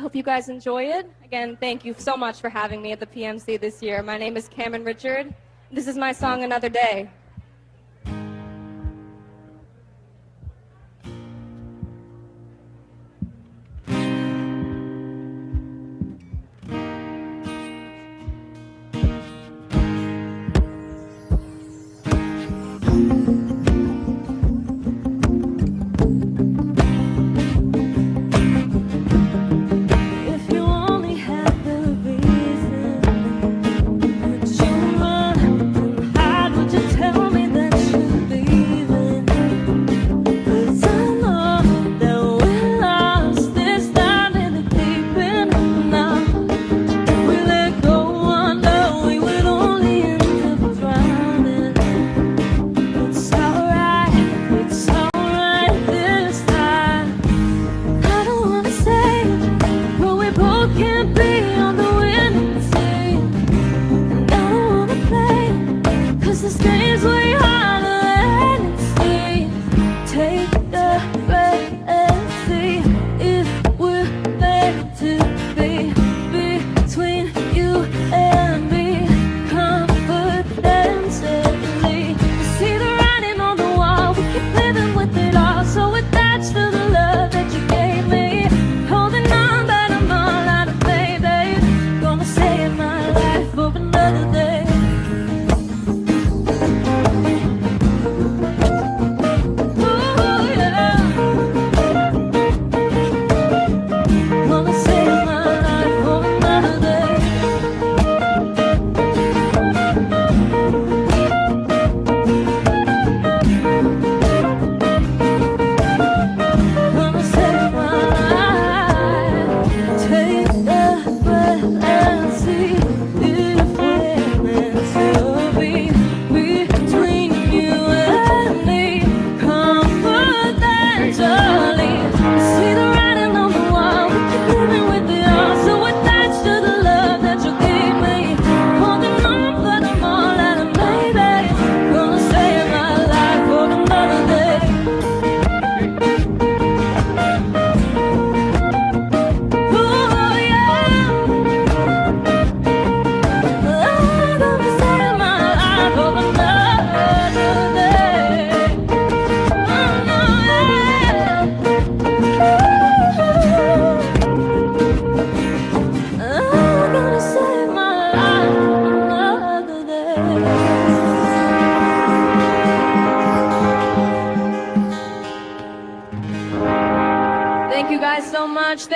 Hope you guys enjoy it. Again, thank you so much for having me at the PMC this year. My name is Cameron Richard. This is my song, Another Day.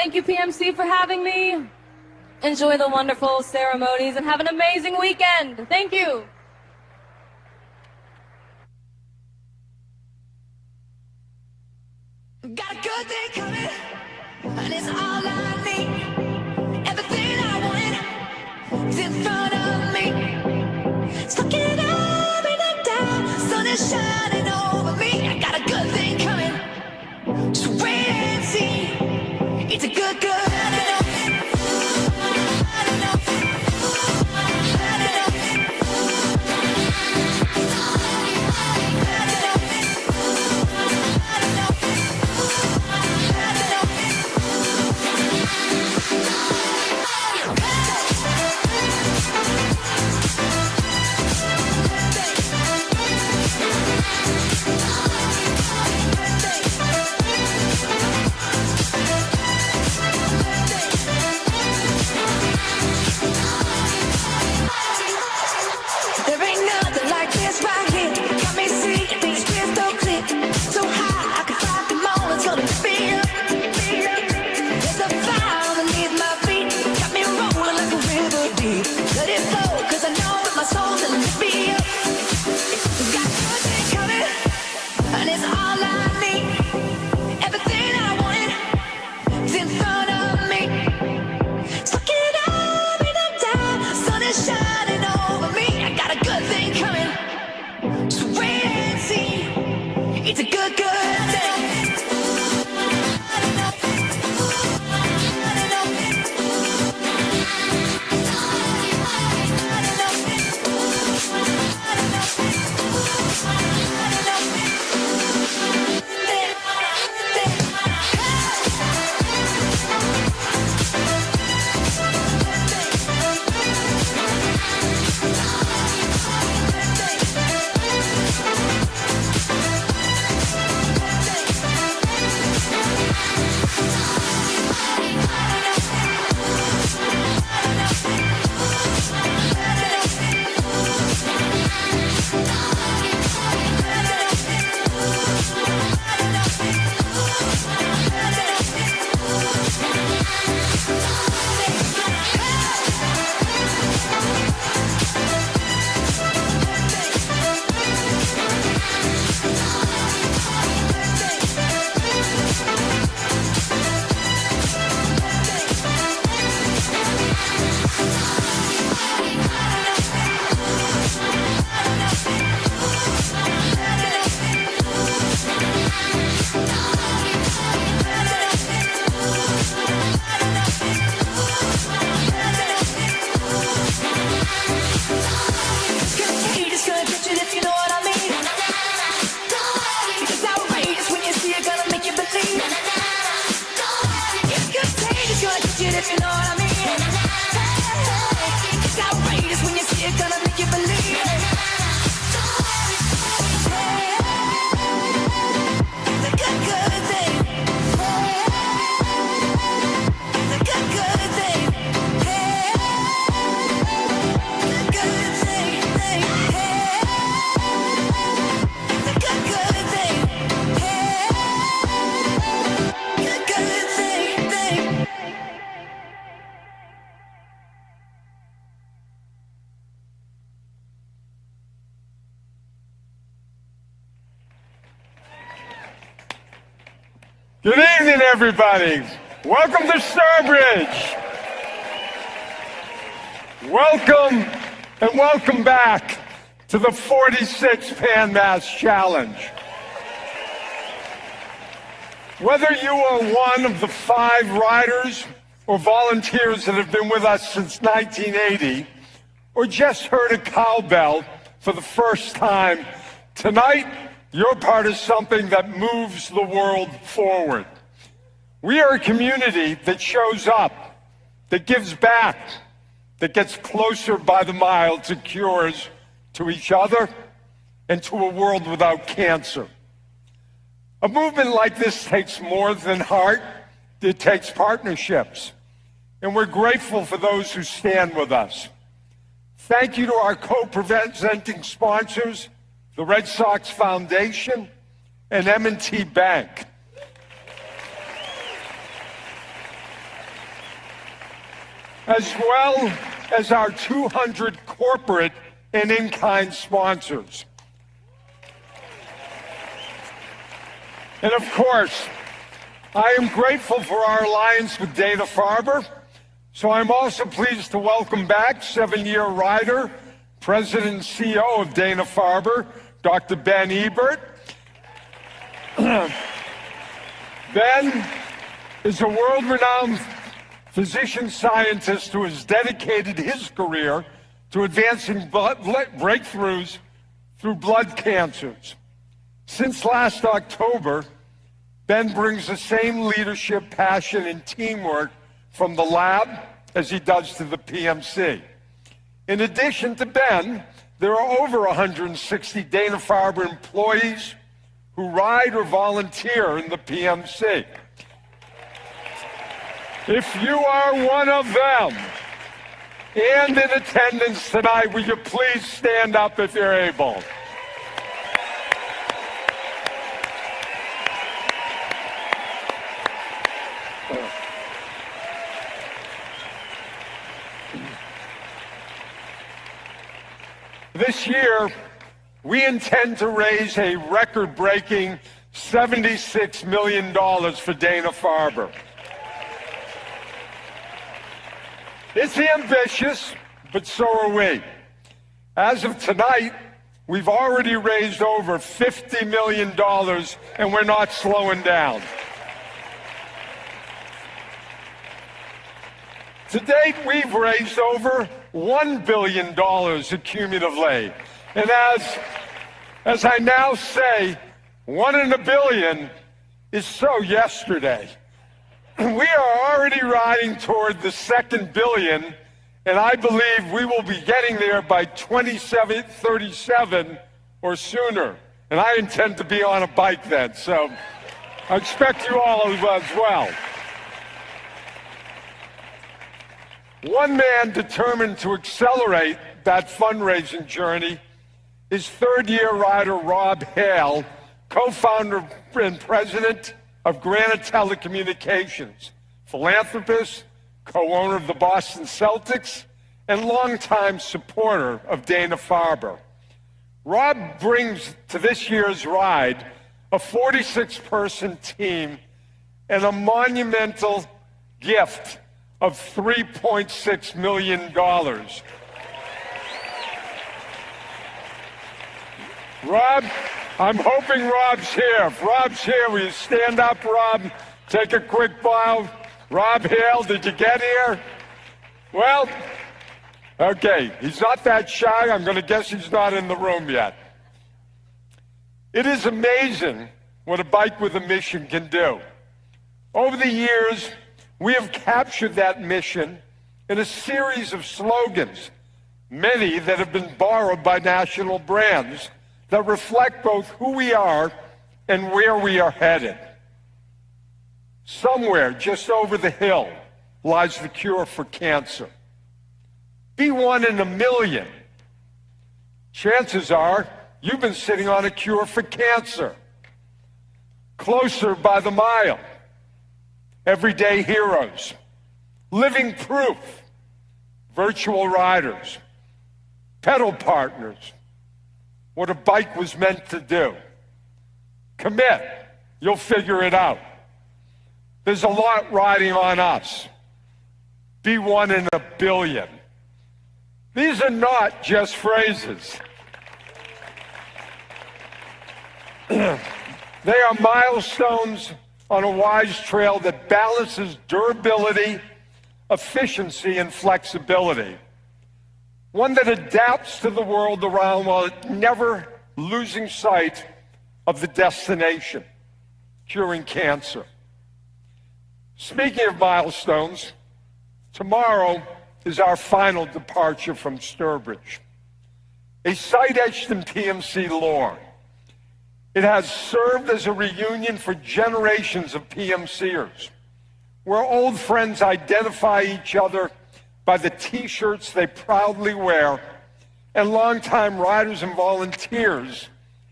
Thank you, PMC, for having me. Enjoy the wonderful ceremonies and have an amazing weekend. Thank you. Got a good day coming, and it's all I need. Everything I want is in front of me. Stuck it up, raining down, sun is shining over me. I got a good thing coming, just wait and see. It's a good, good. Good evening, everybody. Welcome to Sturbridge. Welcome and welcome back to the 46th Pan Mass Challenge. Whether you are one of the 5 riders or volunteers that have been with us since 1980, or just heard a cowbell for the first time, tonight you're part of something that moves the world forward. We are a community that shows up, that gives back, that gets closer by the mile to cures, to each other, and to a world without cancer. A movement like this takes more than heart, it takes partnerships. And we're grateful for those who stand with us. Thank you to our co-presenting sponsors, the Red Sox Foundation and M&T Bank. As well as our 200 corporate and in-kind sponsors. And of course, I am grateful for our alliance with Dana-Farber, so I'm also pleased to welcome back 7-year rider, President and CEO of Dana-Farber, Dr. Ben Ebert. Ben is a world-renowned physician scientist who has dedicated his career to advancing breakthroughs through blood cancers. Since last October, Ben brings the same leadership, passion, and teamwork from the lab as he does to the PMC. In addition to Ben, there are over 160 Dana-Farber employees who ride or volunteer in the PMC. If you are one of them and in attendance tonight, will you please stand up if you're able? This year, we intend to raise a record-breaking $76 million for Dana-Farber. It's ambitious, but so are we. As of tonight, we've already raised over $50 million, and we're not slowing down. To date, we've raised over $1 billion cumulatively. And as I now say, 1 in a billion is so yesterday. We are already riding toward the 2nd billion, and I believe we will be getting there by 2037 or sooner. And I intend to be on a bike then, so I expect you all as well. One man determined to accelerate that fundraising journey is 3rd-year rider Rob Hale, co-founder and president of Granite Telecommunications, philanthropist, co-owner of the Boston Celtics, and longtime supporter of Dana-Farber. Rob brings to this year's ride a 46-person team and a monumental gift of $3.6 million. Rob, I'm hoping Rob's here. If Rob's here, will you stand up, Rob? Take a quick bow. Rob Hale, did you get here? Well, okay, he's not that shy. I'm going to guess he's not in the room yet. It is amazing what a bike with a mission can do. Over the years, we have captured that mission in a series of slogans, many that have been borrowed by national brands that reflect both who we are and where we are headed. Somewhere just over the hill lies the cure for cancer. Be 1 in a million. Chances are you've been sitting on a cure for cancer. Closer by the mile. Everyday heroes. Living proof. Virtual riders. Pedal partners. What a bike was meant to do. Commit. You'll figure it out. There's a lot riding on us. Be one in a billion. These are not just phrases. They are milestones on a wise trail that balances durability, efficiency, and flexibility. One that adapts to the world around while never losing sight of the destination, curing cancer. Speaking of milestones, tomorrow is our final departure from Sturbridge, a site etched in PMC lore. It has served as a reunion for generations of PMCers, where old friends identify each other by the T-shirts they proudly wear, and longtime riders and volunteers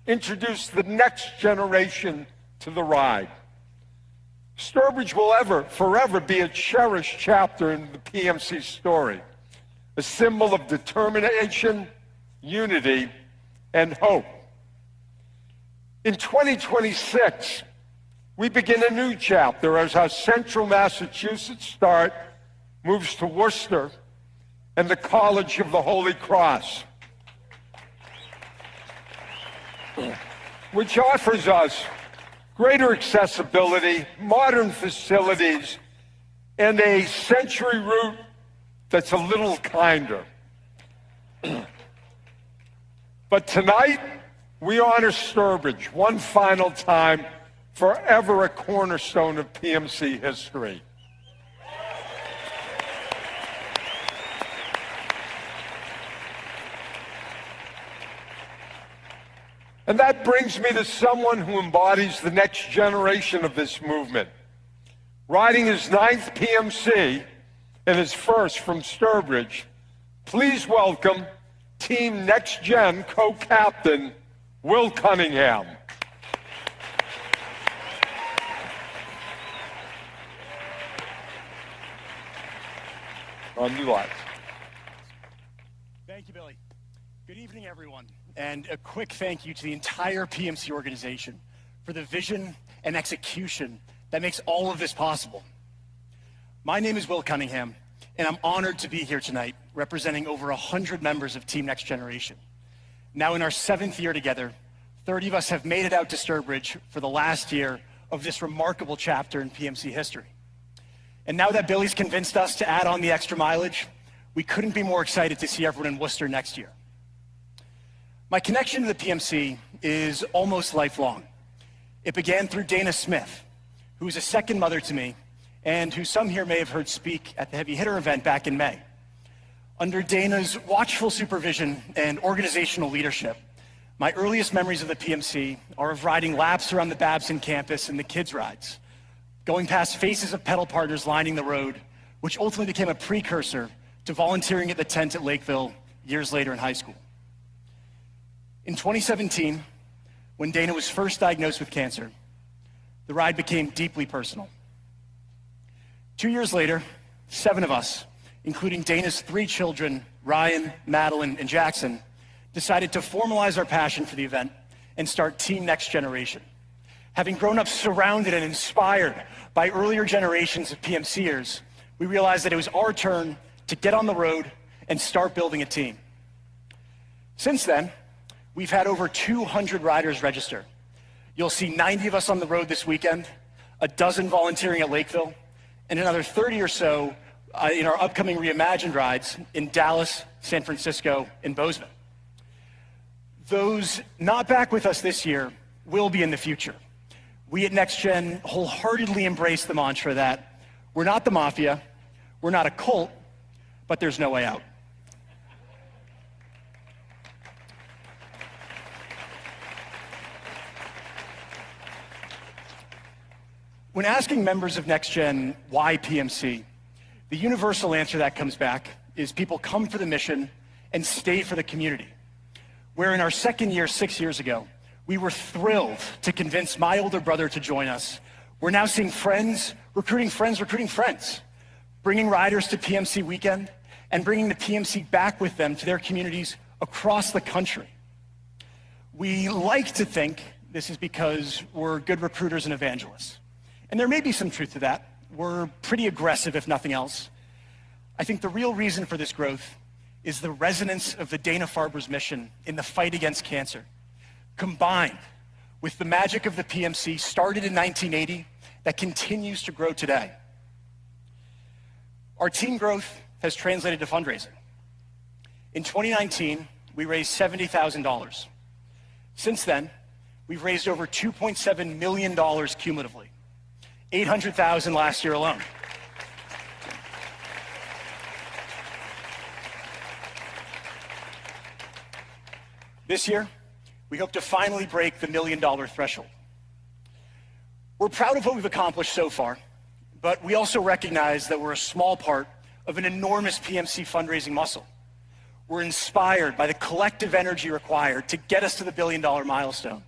introduce the next generation to the ride. Sturbridge will forever be a cherished chapter in the PMC story, a symbol of determination, unity, and hope. In 2026, we begin a new chapter as our central Massachusetts start moves to Worcester and the College of the Holy Cross, which offers us greater accessibility, modern facilities, and a century route that's a little kinder. But tonight, we honor Sturbridge one final time, forever a cornerstone of PMC history. And that brings me to someone who embodies the next generation of this movement. Riding his 9th PMC and his first from Sturbridge, please welcome Team Next Gen co-captain Will Cunningham. On you live. Thank you, Billy. Good evening, everyone. And a quick thank you to the entire PMC organization for the vision and execution that makes all of this possible. My name is Will Cunningham, and I'm honored to be here tonight representing over 100 members of Team Next Generation. Now in our 7th year together, 30 of us have made it out to Sturbridge for the last year of this remarkable chapter in PMC history. And now that Billy's convinced us to add on the extra mileage, we couldn't be more excited to see everyone in Worcester next year. My connection to the PMC is almost lifelong. It began through Dana Smith, who is a second mother to me, and who some here may have heard speak at the Heavy Hitter event back in May. Under Dana's watchful supervision and organizational leadership, my earliest memories of the PMC are of riding laps around the Babson campus and the kids' rides, going past faces of pedal partners lining the road, which ultimately became a precursor to volunteering at the tent at Lakeville years later in high school. In 2017, when Dana was first diagnosed with cancer, the ride became deeply personal. 2 years later, 7 of us, including Dana's 3 children, Ryan, Madeline, and Jackson, decided to formalize our passion for the event and start Team Next Generation. Having grown up surrounded and inspired by earlier generations of PMCers, we realized that it was our turn to get on the road and start building a team. Since then, we've had over 200 riders register. You'll see 90 of us on the road this weekend, a dozen volunteering at Lakeville, and another 30 or so in our upcoming reimagined rides in Dallas, San Francisco, and Bozeman. Those not back with us this year will be in the future. We at NextGen wholeheartedly embrace the mantra that we're not the mafia, we're not a cult, but there's no way out. When asking members of NextGen why PMC, the universal answer that comes back is people come for the mission and stay for the community. Where in our second year, 6 years ago, we were thrilled to convince my older brother to join us, we're now seeing friends recruiting friends, bringing riders to PMC weekend and bringing the PMC back with them to their communities across the country. We like to think this is because we're good recruiters and evangelists. And there may be some truth to that. We're pretty aggressive, if nothing else. I think the real reason for this growth is the resonance of the Dana-Farber's mission in the fight against cancer, combined with the magic of the PMC started in 1980 that continues to grow today. Our team growth has translated to fundraising. In 2019, we raised $70,000. Since then, we've raised over $2.7 million cumulatively, $800,000 last year alone. This year, we hope to finally break the $1 million threshold. We're proud of what we've accomplished so far, but we also recognize that we're a small part of an enormous PMC fundraising muscle. We're inspired by the collective energy required to get us to the $1 billion milestone,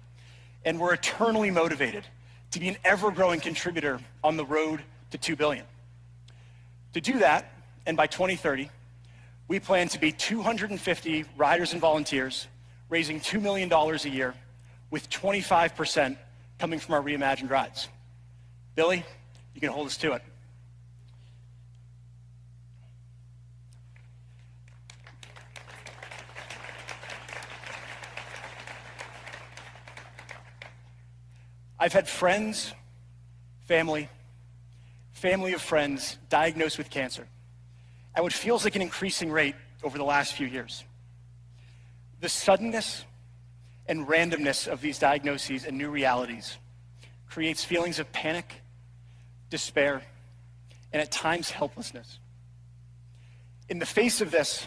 and we're eternally motivated to be an ever-growing contributor on the road to $2 billion. To do that, and by 2030, we plan to be 250 riders and volunteers raising $2 million a year, with 25% coming from our reimagined rides. Billy, you can hold us to it. I've had friends, family of friends diagnosed with cancer at what feels like an increasing rate over the last few years. The suddenness and randomness of these diagnoses and new realities creates feelings of panic, despair, and at times helplessness. In the face of this,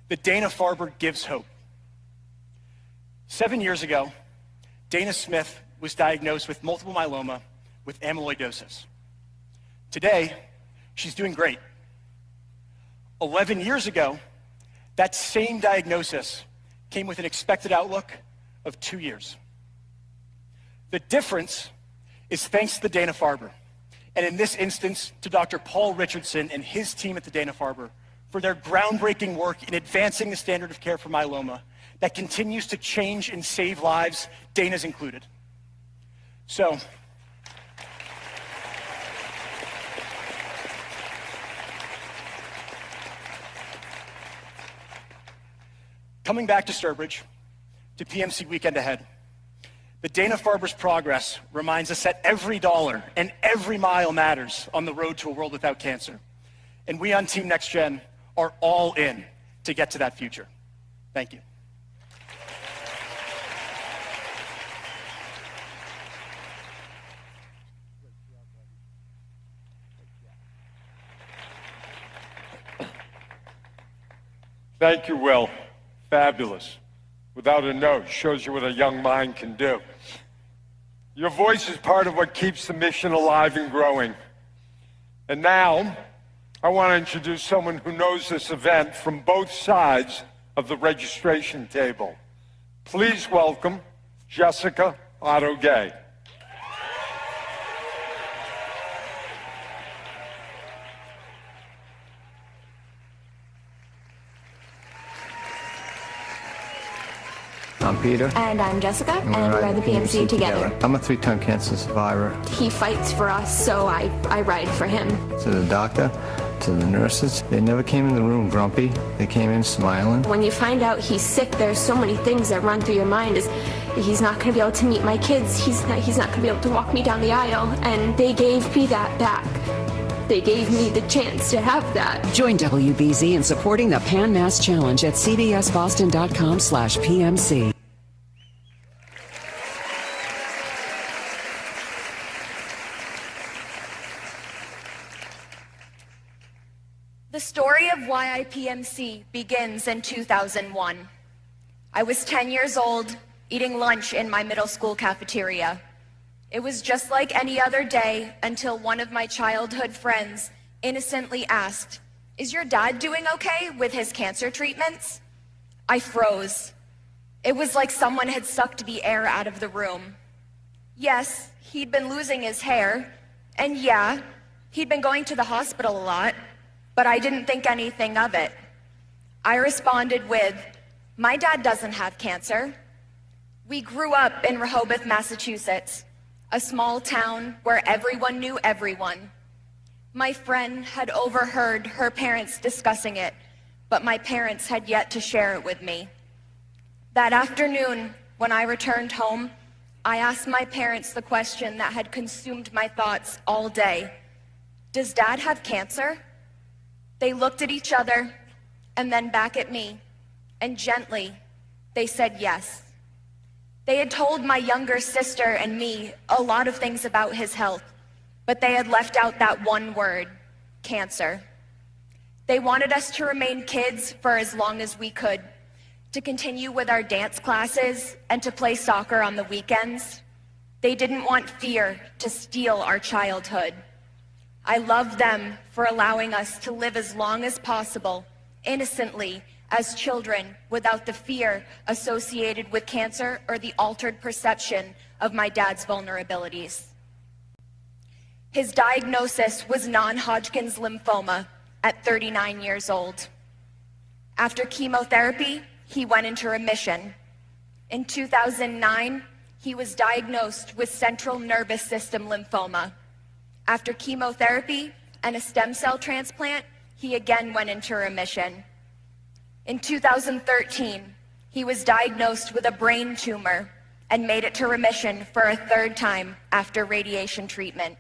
the Dana-Farber gives hope. 7 years ago, Dana Smith was diagnosed with multiple myeloma with amyloidosis. Today, she's doing great. 11 years ago, that same diagnosis came with an expected outlook of 2 years. The difference is thanks to the Dana-Farber, and in this instance, to Dr. Paul Richardson and his team at the Dana-Farber for their groundbreaking work in advancing the standard of care for myeloma that continues to change and save lives, Dana's included. So, coming back to Sturbridge, to PMC weekend ahead, the Dana-Farber's progress reminds us that every dollar and every mile matters on the road to a world without cancer. And we on Team Next Gen are all in to get to that future. Thank you. Thank you, Will. Fabulous. Without a note, shows you what a young mind can do. Your voice is part of what keeps the mission alive and growing. And now, I want to introduce someone who knows this event from both sides of the registration table. Please welcome Jessica Otto-Gay. I'm Peter. And I'm Jessica, and we ride the PMC together. I'm a 3-time cancer survivor. He fights for us, so I ride for him. To the doctor, to the nurses, they never came in the room grumpy. They came in smiling. When you find out he's sick, there's so many things that run through your mind. Is he's not going to be able to meet my kids. He's not going to be able to walk me down the aisle. And they gave me that back. They gave me the chance to have that. Join WBZ in supporting the Pan Mass Challenge at cbsboston.com/PMC. The story of YIPMC begins in 2001. I was 10 years old, eating lunch in my middle school cafeteria. It was just like any other day until one of my childhood friends innocently asked, "Is your dad doing okay with his cancer treatments?" I froze. It was like someone had sucked the air out of the room. Yes, he'd been losing his hair, and yeah, he'd been going to the hospital a lot, but I didn't think anything of it. I responded with, "My dad doesn't have cancer." We grew up in Rehoboth, Massachusetts. a small town where everyone knew everyone. My friend had overheard her parents discussing it, but my parents had yet to share it with me. That afternoon, when I returned home, I asked my parents the question that had consumed my thoughts all day. Does Dad have cancer? They looked at each other and then back at me, and gently, they said yes. They had told my younger sister and me a lot of things about his health, but they had left out that one word, cancer. They wanted us to remain kids for as long as we could, to continue with our dance classes and to play soccer on the weekends. They didn't want fear to steal our childhood. I love them for allowing us to live as long as possible, innocently, as children, without the fear associated with cancer or the altered perception of my dad's vulnerabilities. His diagnosis was non-Hodgkin's lymphoma at 39 years old. After chemotherapy, he went into remission. In 2009, he was diagnosed with central nervous system lymphoma. After chemotherapy and a stem cell transplant, he again went into remission. In 2013, he was diagnosed with a brain tumor and made it to remission for a third time after radiation treatment.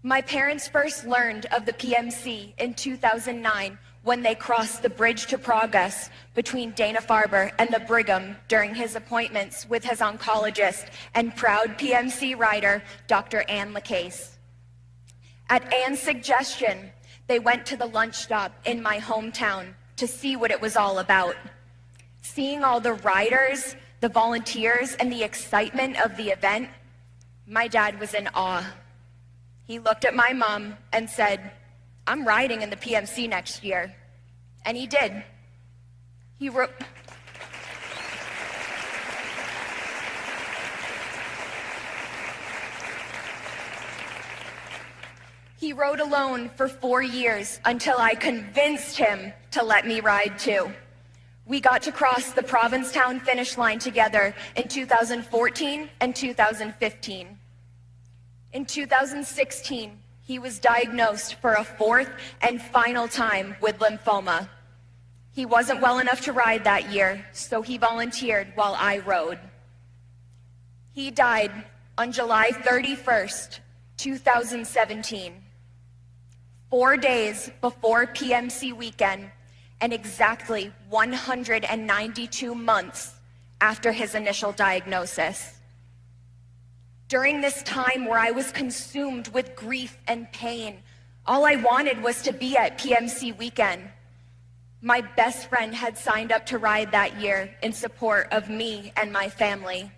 My parents first learned of the PMC in 2009 when they crossed the bridge to progress between Dana-Farber and the Brigham during his appointments with his oncologist and proud PMC rider, Dr. Ann LaCase. At Ann's suggestion, they went to the lunch stop in my hometown to see what it was all about. Seeing all the riders, the volunteers, and the excitement of the event, my dad was in awe. He looked at my mom and said, "I'm riding in the PMC next year." And he did. He wrote alone for 4 years until I convinced him to let me ride too. We got to cross the Provincetown finish line together in 2014 and 2015. In 2016, he was diagnosed for a fourth and final time with lymphoma. He wasn't well enough to ride that year, so he volunteered while I rode. He died on July 31st, 2017, 4 days before PMC weekend and exactly 192 months after his initial diagnosis. During this time where I was consumed with grief and pain, all I wanted was to be at PMC weekend. My best friend had signed up to ride that year in support of me and my family.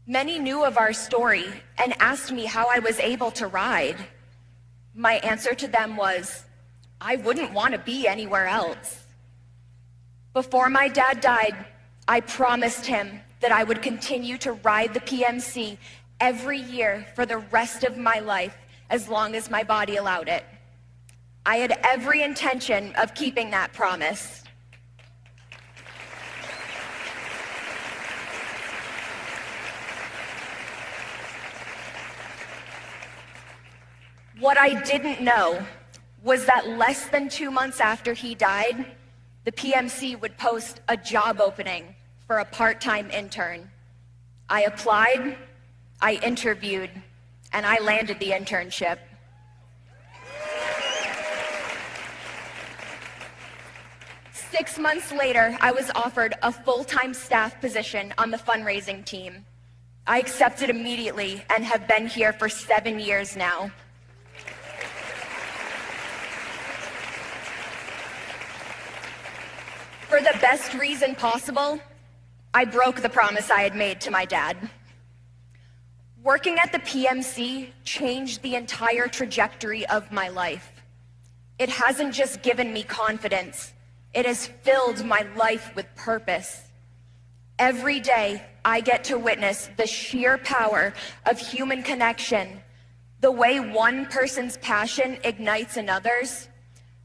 Many knew of our story and asked me how I was able to ride. My answer to them was, I wouldn't want to be anywhere else. Before my dad died, I promised him that I would continue to ride the PMC every year for the rest of my life, as long as my body allowed it. I had every intention of keeping that promise. What I didn't know was that less than 2 months after he died, the PMC would post a job opening for a part-time intern. I applied, I interviewed, and I landed the internship. Six months later, I was offered a full-time staff position on the fundraising team. I accepted immediately and have been here for 7 years now. For the best reason possible, I broke the promise I had made to my dad. Working at the PMC changed the entire trajectory of my life. It hasn't just given me confidence, it has filled my life with purpose. Every day, I get to witness the sheer power of human connection, the way one person's passion ignites another's,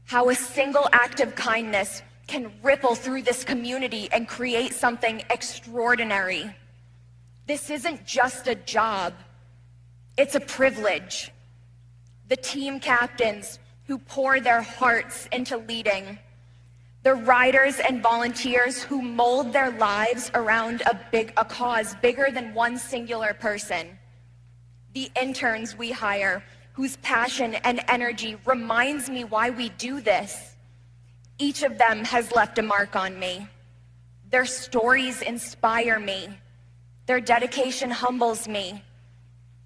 how a single act of kindness can ripple through this community and create something extraordinary. This isn't just a job, it's a privilege. The team captains who pour their hearts into leading, the riders and volunteers who mold their lives around a cause bigger than one singular person, the interns we hire whose passion and energy reminds me why we do this. Each of them has left a mark on me. Their stories inspire me. Their dedication humbles me.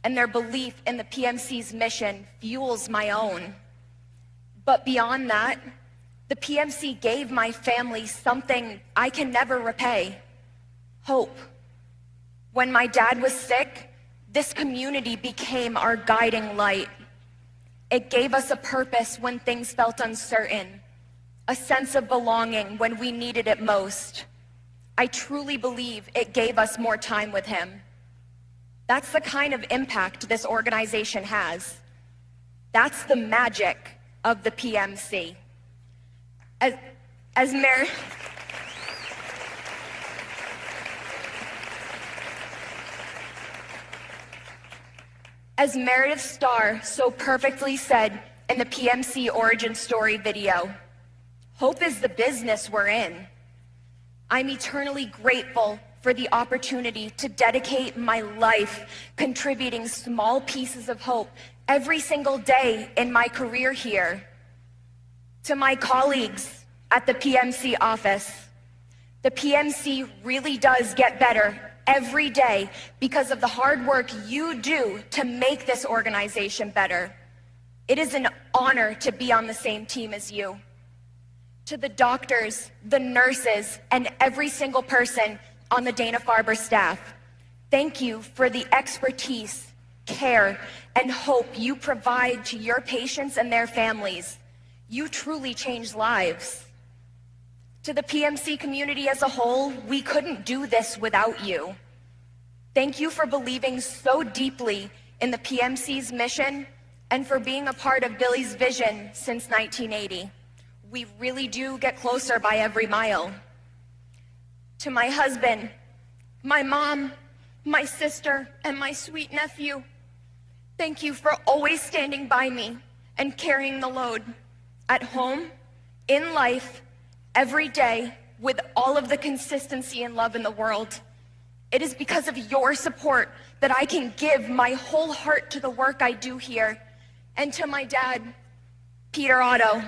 And their belief in the PMC's mission fuels my own. But beyond that, the PMC gave my family something I can never repay: hope. When my dad was sick, this community became our guiding light. It gave us a purpose when things felt uncertain, a sense of belonging when we needed it most. I truly believe it gave us more time with him. That's the kind of impact this organization has. That's the magic of the PMC. As Meredith Starr so perfectly said in the PMC origin story video, hope is the business we're in. I'm eternally grateful for the opportunity to dedicate my life contributing small pieces of hope every single day in my career here. To my colleagues at the PMC office, the PMC really does get better every day because of the hard work you do to make this organization better. It is an honor to be on the same team as you. To the doctors, the nurses, and every single person on the Dana-Farber staff, thank you for the expertise, care, and hope you provide to your patients and their families. You truly change lives. To the PMC community as a whole, we couldn't do this without you. Thank you for believing so deeply in the PMC's mission and for being a part of Billy's vision since 1980. We really do get closer by every mile. To my husband, my mom, my sister, and my sweet nephew, thank you for always standing by me and carrying the load. At home, in life, every day, with all of the consistency and love in the world. It is because of your support that I can give my whole heart to the work I do here. And to my dad, Peter Otto.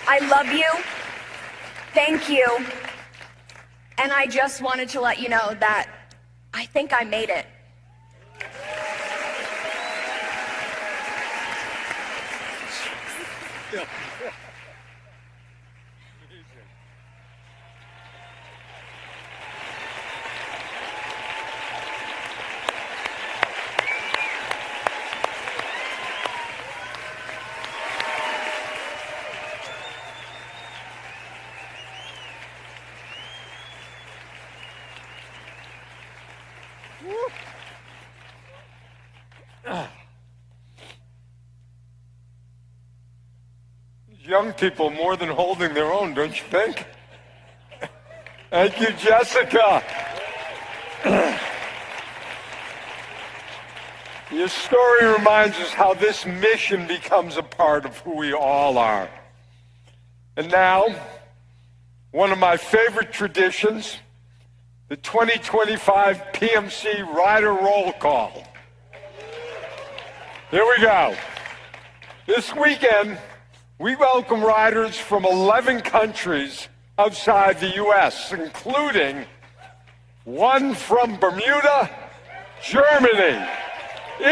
I love you. Thank you. And I just wanted to let you know that I think I made it. Yeah. Young people more than holding their own, don't you think? Thank you, Jessica. Your story reminds us how this mission becomes a part of who we all are. And now, one of my favorite traditions, the 2025 PMC Rider Roll Call. Here we go. This weekend, we welcome riders from 11 countries outside the U.S., including one from Bermuda, Germany,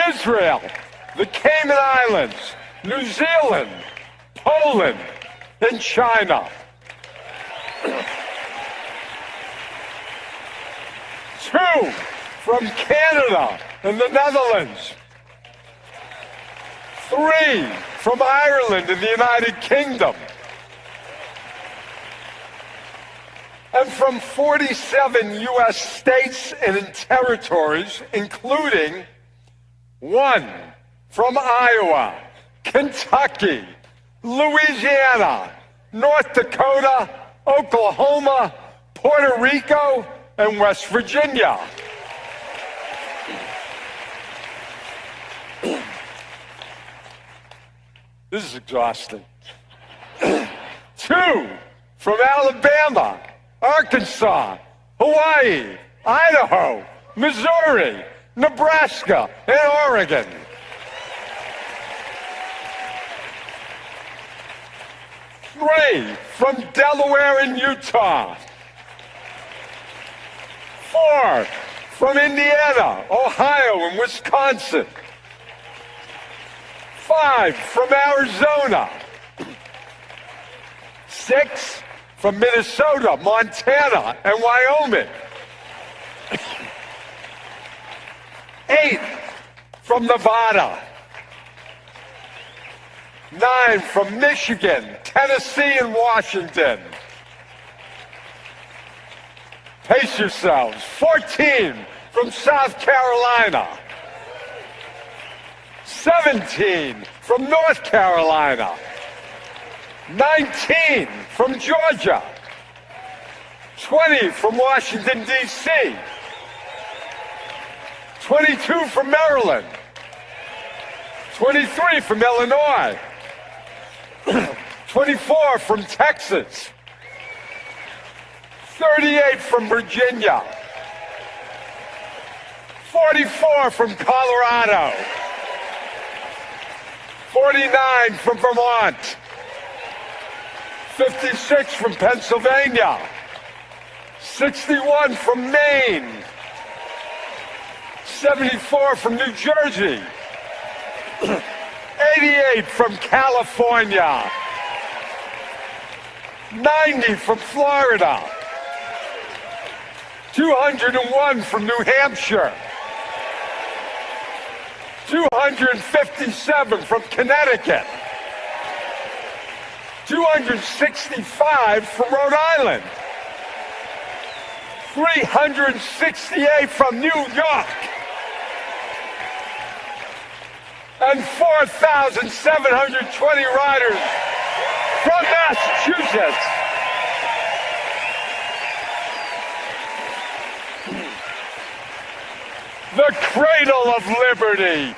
Israel, the Cayman Islands, New Zealand, Poland, and China. Two from Canada and the Netherlands. 3 from Ireland and the United Kingdom. And from 47 U.S. states and territories, including 1 from Iowa, Kentucky, Louisiana, North Dakota, Oklahoma, Puerto Rico, and West Virginia. This is exhausting. 2 from Alabama, Arkansas, Hawaii, Idaho, Missouri, Nebraska, and Oregon. 3 from Delaware and Utah. 4 from Indiana, Ohio, and Wisconsin. 5 from Arizona. 6 from Minnesota, Montana, and Wyoming. 8 from Nevada. 9 from Michigan, Tennessee, and Washington. Pace yourselves. 14 from South Carolina. 17 from North Carolina. 19 from Georgia. 20 from Washington, D.C. 22 from Maryland. 23 from Illinois. 24 from Texas. 38 from Virginia. 44 from Colorado. 49 from Vermont. 56 from Pennsylvania. 61 from Maine. 74 from New Jersey. 88 from California. 90 from Florida. 201 from New Hampshire. 257 from Connecticut. 265 from Rhode Island. 368 from New York. And 4,720 riders from Massachusetts. The cradle of liberty.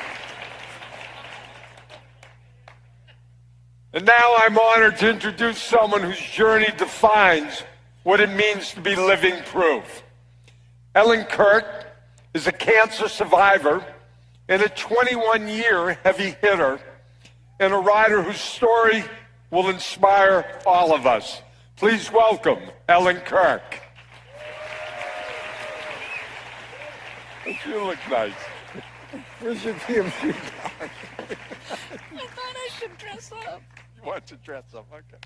And now I'm honored to introduce someone whose journey defines what it means to be living proof. Ellen Kirk is a cancer survivor and a 21-year heavy hitter, and a rider whose story will inspire all of us. Please welcome Ellen Kirk. You look nice. Where's your PMC dog? I thought I should dress up. You want to dress up, okay.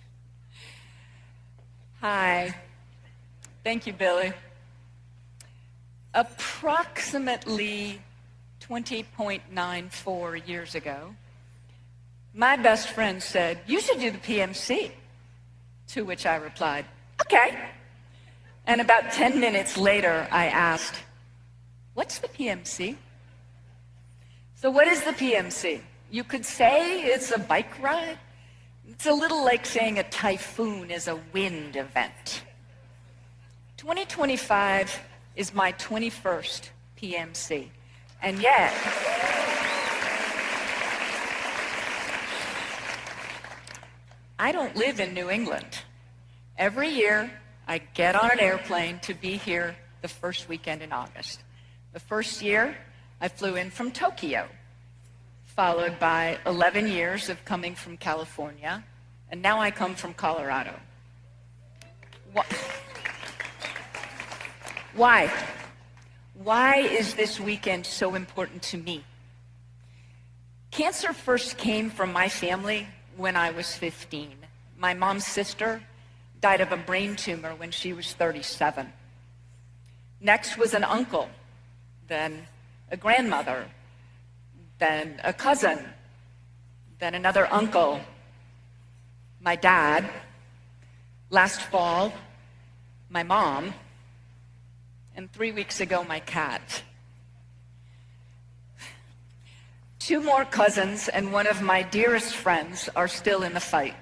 Hi. Thank you, Billy. Approximately 20.94 years ago, my best friend said, "You should do the PMC." To which I replied, "Okay." And about 10 minutes later, I asked, "What's the PMC?" So what is the PMC? You could say it's a bike ride. It's a little like saying a typhoon is a wind event. 2025 is my 21st PMC. And yet, I don't live in New England. Every year, I get on an airplane to be here the first weekend in August. The first year, I flew in from Tokyo, followed by 11 years of coming from California, and now I come from Colorado. Why? Why is this weekend so important to me? Cancer first came from my family when I was 15. My mom's sister died of a brain tumor when she was 37. Next was an uncle, then a grandmother, then a cousin, then another uncle, my dad, last fall, my mom, and 3 weeks ago, my cat. 2 more cousins and one of my dearest friends are still in the fight.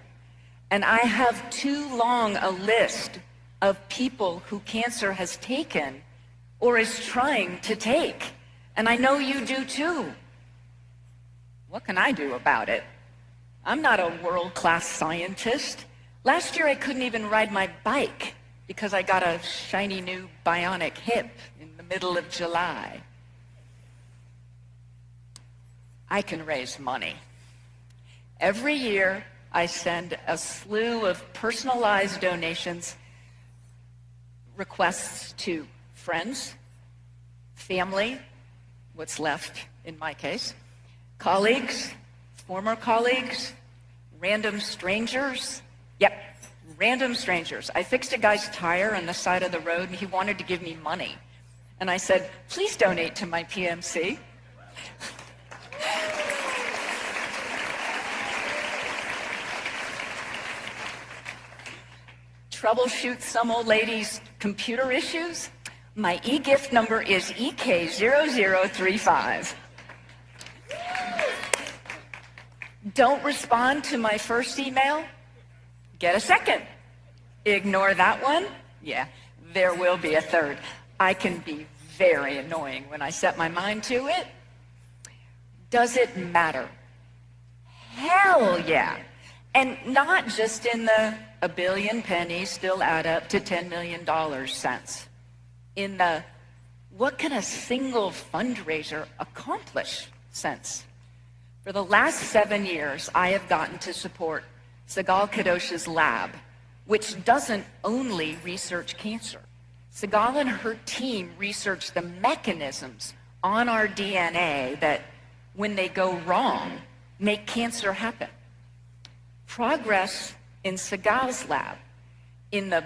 And I have too long a list of people who cancer has taken or is trying to take. And I know you do too. What can I do about it? I'm not a world-class scientist. Last year I couldn't even ride my bike because I got a shiny new bionic hip in the middle of July. I can raise money. Every year I send a slew of personalized donations requests to friends, family, what's left in my case, colleagues, former colleagues, random strangers. Yep, random strangers. I fixed a guy's tire on the side of the road and he wanted to give me money. And I said, please donate to my PMC. Troubleshoot some old lady's computer issues? My e-gift number is EK0035. Don't respond to my first email? Get a second. Ignore that one? Yeah, there will be a third. I can be very annoying when I set my mind to it. Does it matter? Hell yeah. And not just in the a billion pennies still add up to $10 million sense. In the what can a single fundraiser accomplish sense. For the last 7 years, I have gotten to support Sigal Kadosh's lab, which doesn't only research cancer. Sigal and her team research the mechanisms on our DNA that, when they go wrong, make cancer happen. Progress in Sigal's lab, in the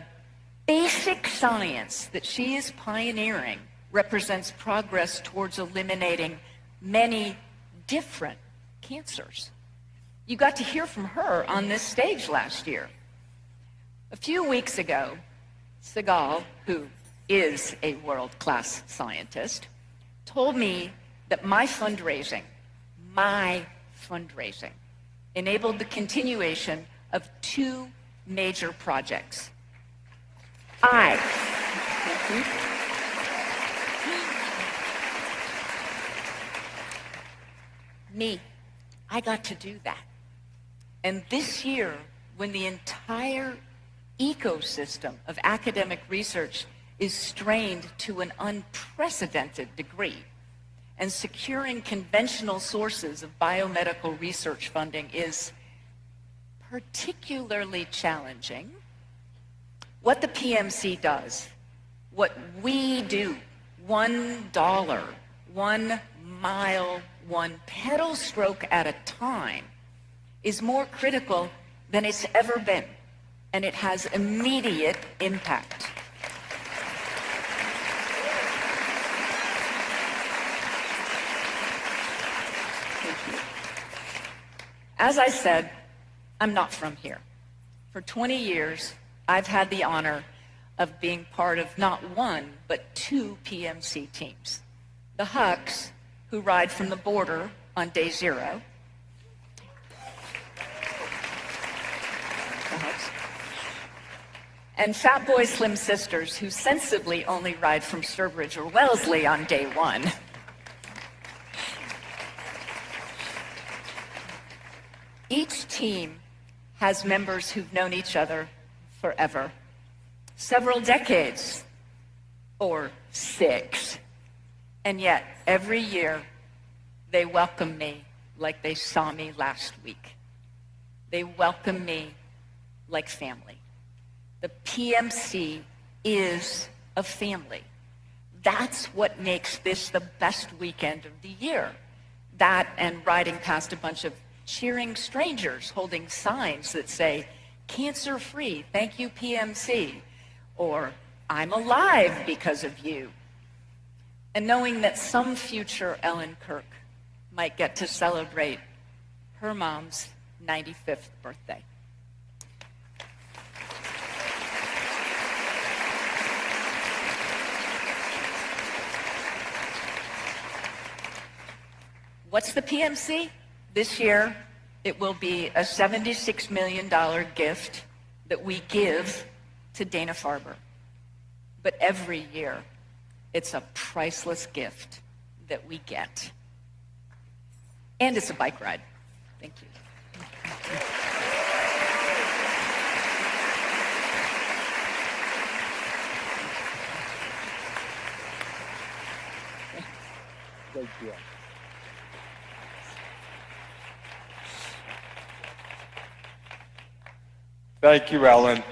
basic science that she is pioneering, represents progress towards eliminating many different cancers. You got to hear from her on this stage last year. A few weeks ago, Sigal, who is a world-class scientist, told me that my fundraising enabled the continuation of 2 major projects. I got to do that. And this year, when the entire ecosystem of academic research is strained to an unprecedented degree, and securing conventional sources of biomedical research funding is particularly challenging, what the PMC does, what we do, $1, 1 mile, 1 pedal stroke at a time, is more critical than it's ever been, and it has immediate impact. As I said, I'm not from here. For 20 years, I've had the honor of being part of not 1, but 2 PMC teams. The Hucks, who ride from the border on day 0. The Hucks. And Fatboy Slim Sisters, who sensibly only ride from Sturbridge or Wellesley on day 1. Each team has members who've known each other forever, several decades, or 6. And yet, every year, they welcome me like they saw me last week. They welcome me like family. The PMC is a family. That's what makes this the best weekend of the year. That and riding past a bunch of cheering strangers holding signs that say, cancer-free, thank you PMC, or I'm alive because of you. And knowing that some future Ellen Kirk might get to celebrate her mom's 95th birthday. What's the PMC? This year, it will be a $76 million gift that we give to Dana-Farber. But every year, it's a priceless gift that we get. And it's a bike ride. Thank you. Thank you. Thank you, Ellen.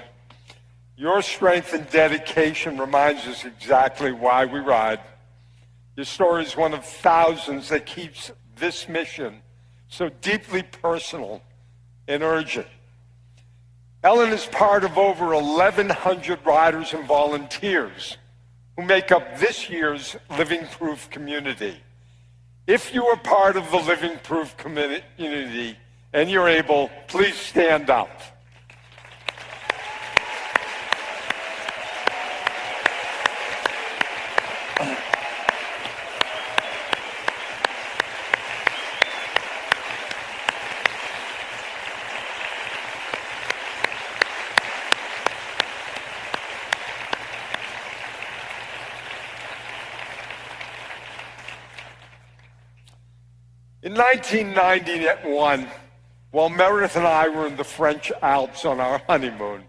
Your strength and dedication reminds us exactly why we ride. Your story is one of thousands that keeps this mission so deeply personal and urgent. Ellen is part of over 1,100 riders and volunteers who make up this year's Living Proof community. If you are part of the Living Proof community and you're able, please stand up. In 1991, while Meredith and I were in the French Alps on our honeymoon,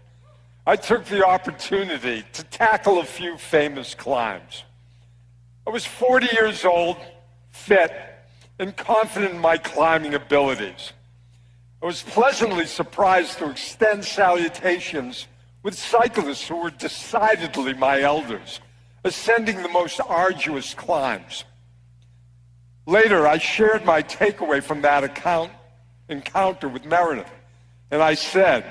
I took the opportunity to tackle a few famous climbs. I was 40 years old, fit, and confident in my climbing abilities. I was pleasantly surprised to extend salutations with cyclists who were decidedly my elders, ascending the most arduous climbs. Later, I shared my takeaway from that encounter with Meredith, and I said,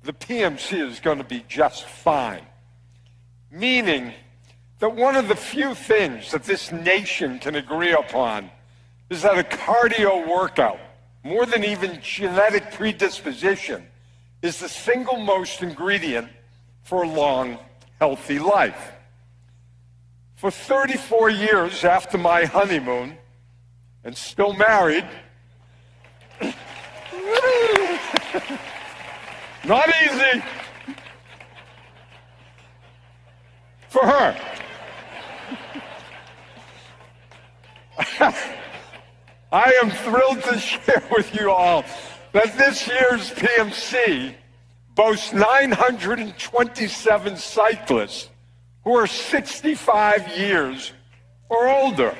the PMC is going to be just fine. Meaning that one of the few things that this nation can agree upon is that a cardio workout, more than even genetic predisposition, is the single most ingredient for a long, healthy life. For 34 years after my honeymoon, and still married. Not easy for her. I am thrilled to share with you all that this year's PMC boasts 927 cyclists who are 65 years or older.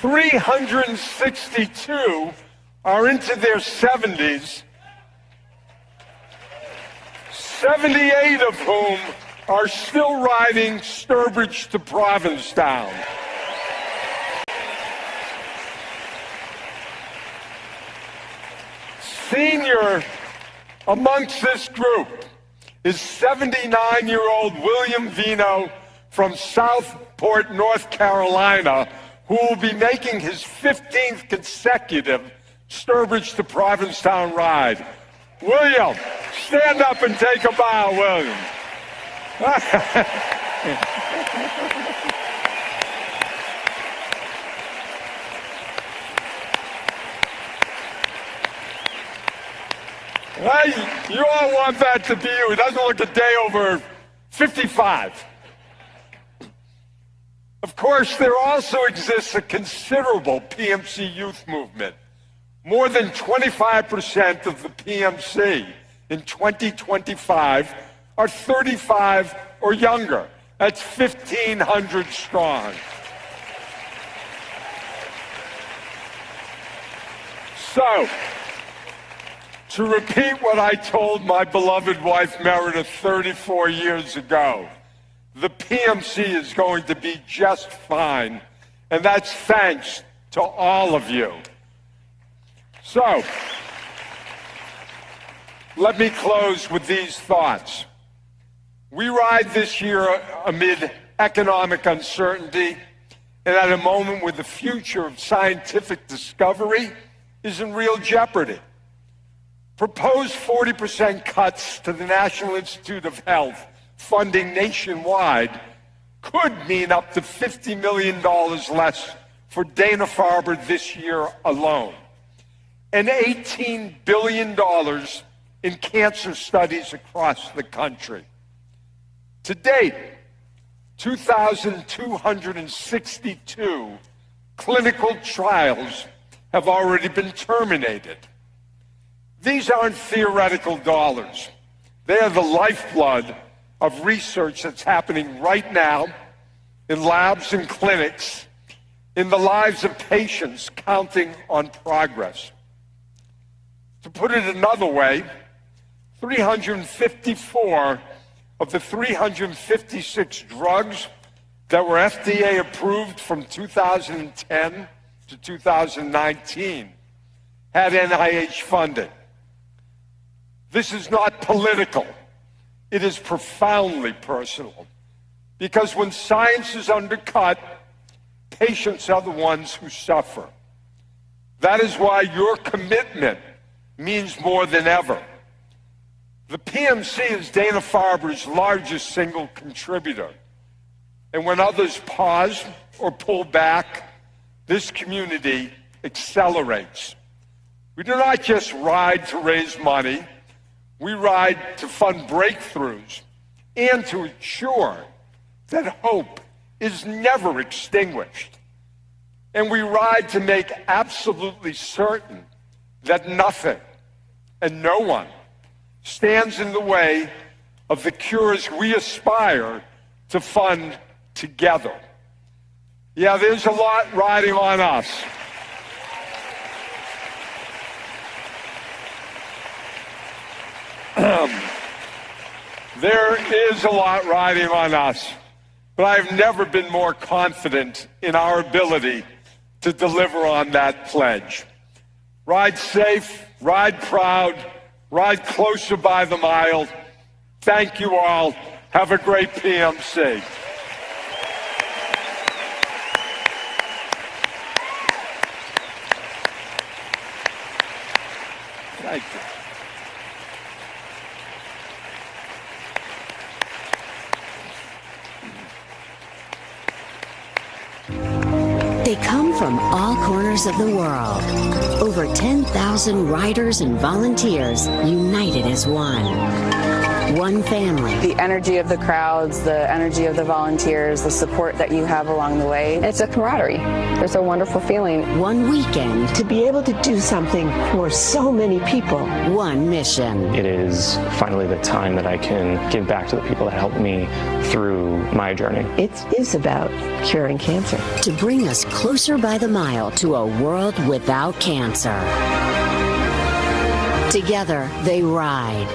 362 are into their 70s, 78 of whom are still riding Sturbridge to Provincetown. Senior amongst this group is 79-year-old William Vino from Southport, North Carolina, who will be making his 15th consecutive Sturbridge to Provincetown ride. William, stand up and take a bow, William. You all want that to be you. He doesn't look a day over 55. Of course, there also exists a considerable PMC youth movement. More than 25% of the PMC in 2025 are 35 or younger. That's 1,500 strong. So, to repeat what I told my beloved wife Meredith 34 years ago, the PMC is going to be just fine, and that's thanks to all of you. So, let me close with these thoughts. We ride this year amid economic uncertainty and at a moment where the future of scientific discovery is in real jeopardy. Proposed 40% cuts to the National Institute of Health funding nationwide could mean up to $50 million less for Dana-Farber this year alone, and $18 billion in cancer studies across the country. To date, 2,262 clinical trials have already been terminated. These aren't theoretical dollars. They are the lifeblood of research that's happening right now in labs and clinics, in the lives of patients counting on progress. To put it another way, 354 of the 356 drugs that were FDA approved from 2010 to 2019 had NIH funding. This is not political. It is profoundly personal, because when science is undercut, patients are the ones who suffer. That is why your commitment means more than ever. The PMC is Dana-Farber's largest single contributor. And when others pause or pull back, this community accelerates. We do not just ride to raise money. We ride to fund breakthroughs and to ensure that hope is never extinguished. And we ride to make absolutely certain that nothing and no one stands in the way of the cures we aspire to fund together. Yeah, there's a lot riding on us. There is a lot riding on us, but I've never been more confident in our ability to deliver on that pledge. Ride safe, ride proud, ride closer by the mile. Thank you all. Have a great PMC. Thank you. They come from all corners of the world. Over 10,000 riders and volunteers united as one. One family. The energy of the crowds, the energy of the volunteers, the support that you have along the way. It's a camaraderie. There's a wonderful feeling. One weekend. To be able to do something for so many people. One mission. It is finally the time that I can give back to the people that helped me through my journey. It is about curing cancer. To bring us closer by the mile to a world without cancer. Together, they ride.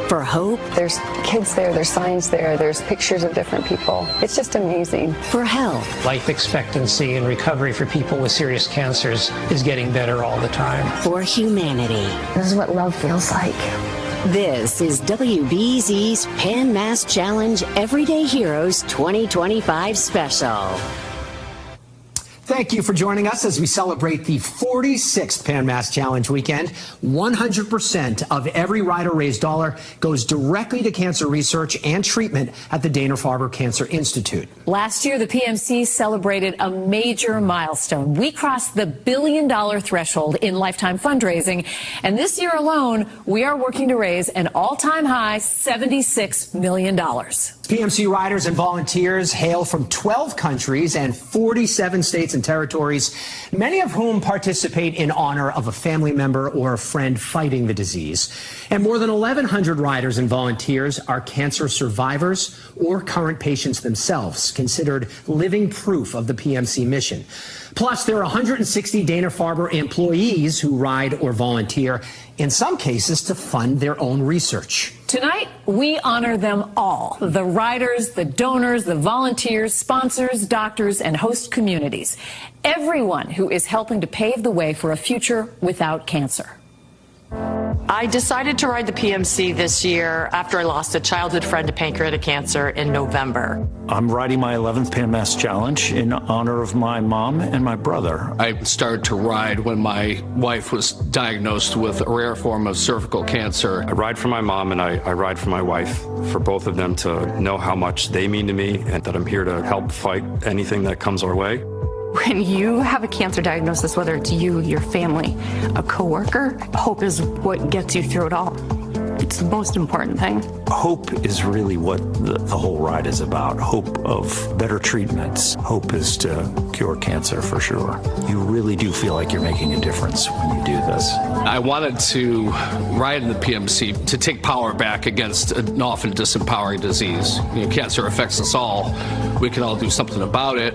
For hope. There's kids there, there's signs there, there's pictures of different people. It's just amazing. For health. Life expectancy and recovery for people with serious cancers is getting better all the time. For humanity. This is what love feels like. This is WBZ's Pan Mass Challenge Everyday Heroes 2025 special. Thank you for joining us as we celebrate the 46th Pan Mass Challenge weekend. 100% of every rider-raised dollar goes directly to cancer research and treatment at the Dana-Farber Cancer Institute. Last year, the PMC celebrated a major milestone. We crossed the $1 billion threshold in lifetime fundraising. And this year alone, we are working to raise an all-time high $76 million. PMC riders and volunteers hail from 12 countries and 47 states and territories, many of whom participate in honor of a family member or a friend fighting the disease. And more than 1,100 riders and volunteers are cancer survivors or current patients themselves, considered living proof of the PMC mission. Plus, there are 160 Dana-Farber employees who ride or volunteer, in some cases to fund their own research. Tonight, we honor them all, the riders, the donors, the volunteers, sponsors, doctors, and host communities. Everyone who is helping to pave the way for a future without cancer. I decided to ride the PMC this year after I lost a childhood friend to pancreatic cancer in November. I'm riding my 11th PMS Challenge in honor of my mom and my brother. I started to ride when my wife was diagnosed with a rare form of cervical cancer. I ride for my mom and I ride for my wife, for both of them to know how much they mean to me and that I'm here to help fight anything that comes our way. When you have a cancer diagnosis, whether it's you, your family, a coworker, hope is what gets you through it all. It's the most important thing. Hope is really what the whole ride is about. Hope of better treatments. Hope is to cure cancer for sure. You really do feel like you're making a difference when you do this. I wanted to ride in the PMC to take power back against an often disempowering disease. You know, cancer affects us all. We can all do something about it.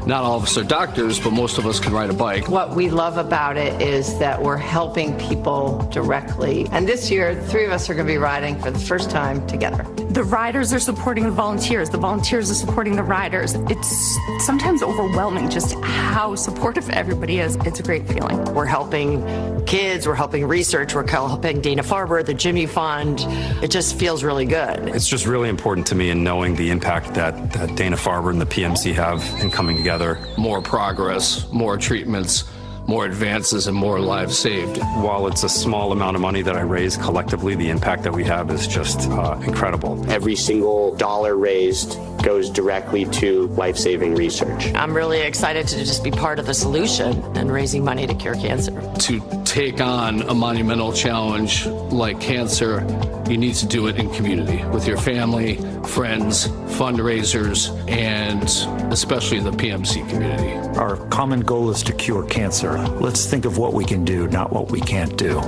Not all of us are doctors, but most of us can ride a bike. What we love about it is that we're helping people directly. And this year, the three of us are going to be riding for the first time together. The riders are supporting the volunteers are supporting the riders. It's sometimes overwhelming just how supportive everybody is. It's a great feeling. We're helping kids, we're helping research, we're helping Dana-Farber, the Jimmy Fund. It just feels really good. It's just really important to me in knowing the impact that Dana-Farber and the PMC have in coming together. More progress, more treatments, more advances, and more lives saved. While it's a small amount of money that I raise collectively, the impact that we have is just incredible. Every single dollar raised goes directly to life-saving research. I'm really excited to just be part of the solution and raising money to cure cancer. To take on a monumental challenge like cancer, you need to do it in community with your family, friends, fundraisers, and especially the PMC community. Our common goal is to cure cancer. Let's think of what we can do, not what we can't do.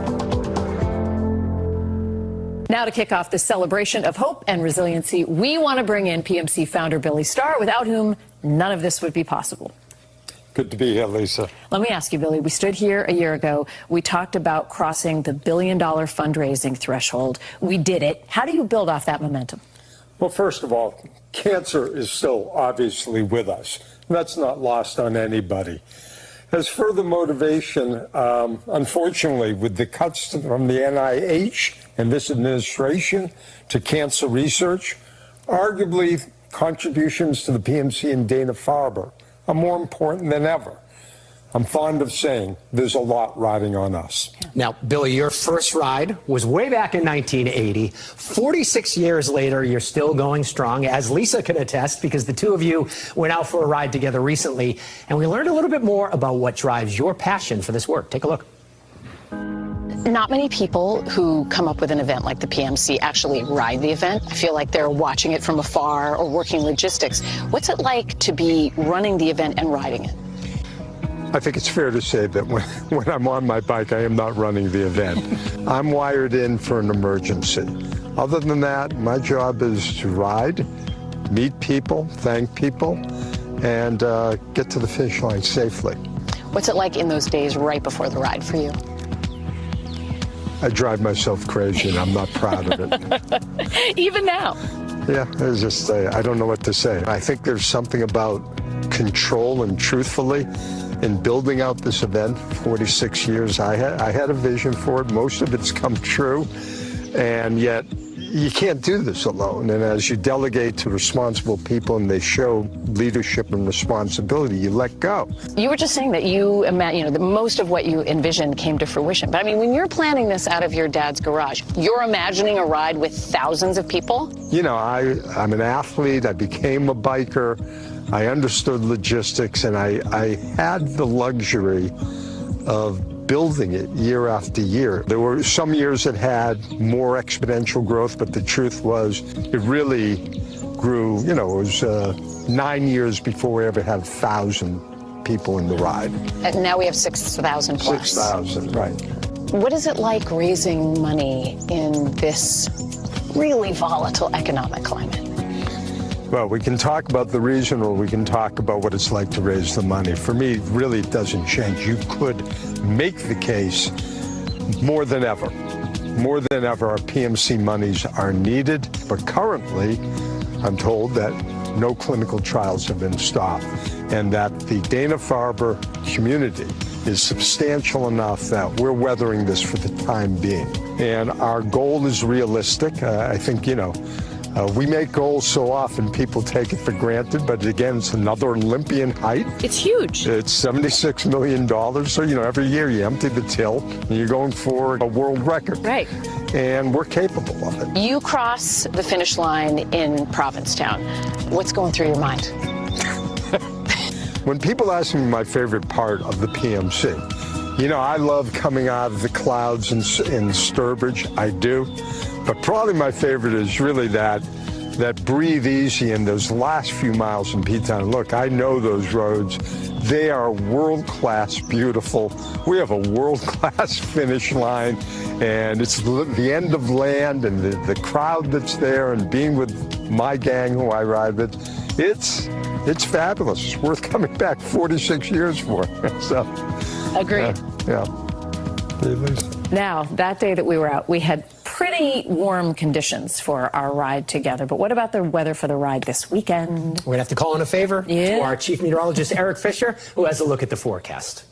Now to kick off the celebration of hope and resiliency, we want to bring in PMC founder Billy Starr, without whom none of this would be possible. Good to be here, Lisa. Let me ask you, Billy, we stood here a year ago. We talked about crossing the $1 billion fundraising threshold. We did it. How do you build off that momentum? Well, first of all, cancer is still obviously with us. That's not lost on anybody. As further motivation, unfortunately, with the cuts from the NIH and this administration to cancer research, arguably contributions to the PMC and Dana-Farber are more important than ever. I'm fond of saying there's a lot riding on us. Now, Billy, your first ride was way back in 1980. 46 years later, you're still going strong, as Lisa can attest, because the two of you went out for a ride together recently, and we learned a little bit more about what drives your passion for this work. Take a look. Not many people who come up with an event like the PMC actually ride the event. I feel like they're watching it from afar or working logistics. What's it like to be running the event and riding it? I think it's fair to say that when I'm on my bike, I am not running the event. I'm wired in for an emergency. Other than that, my job is to ride, meet people, thank people, and get to the finish line safely. What's it like in those days right before the ride for you? I drive myself crazy, and I'm not proud of it. Even now? Yeah, it's just, I don't know what to say. I think there's something about control and truthfully in building out this event. 46 years, I had a vision for it. Most of it's come true, and yet you can't do this alone. And as you delegate to responsible people and they show leadership and responsibility, you let go. You were just saying that that most of what you envisioned came to fruition. But I mean, when you're planning this out of your dad's garage, you're imagining a ride with thousands of people? You know, I'm an athlete. I became a biker. I understood logistics, and I had the luxury of building it year after year. There were some years that had more exponential growth, but the truth was it really grew. You know, it was 9 years before we ever had 1,000 people in the ride. And now we have 6,000 plus. 6,000, right. What is it like raising money in this really volatile economic climate? Well, we can talk about the reason, or we can talk about what it's like to raise the money. For me, really, it doesn't change. You could make the case more than ever. More than ever, our PMC monies are needed. But currently, I'm told that no clinical trials have been stopped. and that the Dana-Farber community is substantial enough that we're weathering this for the time being. And our goal is realistic. I think, we make goals so often people take it for granted, but again, it's another Olympian height. It's huge. It's $76 million. So, every year you empty the till and you're going for a world record. Right. And we're capable of it. You cross the finish line in Provincetown. What's going through your mind? When people ask me my favorite part of the PMC, I love coming out of the clouds in Sturbridge. I do. But probably my favorite is really that breathe easy in those last few miles in P-Town. Look, I know those roads. They are world-class beautiful. We have a world-class finish line, and it's the end of land, and the crowd that's there, and being with my gang who I ride with, it's fabulous. It's worth coming back 46 years for. So, agreed. Yeah. Now, that day that we were out, we had pretty warm conditions for our ride together. But what about the weather for the ride this weekend? We're going to have to call in a favor to our chief meteorologist, Eric Fisher, who has a look at the forecast.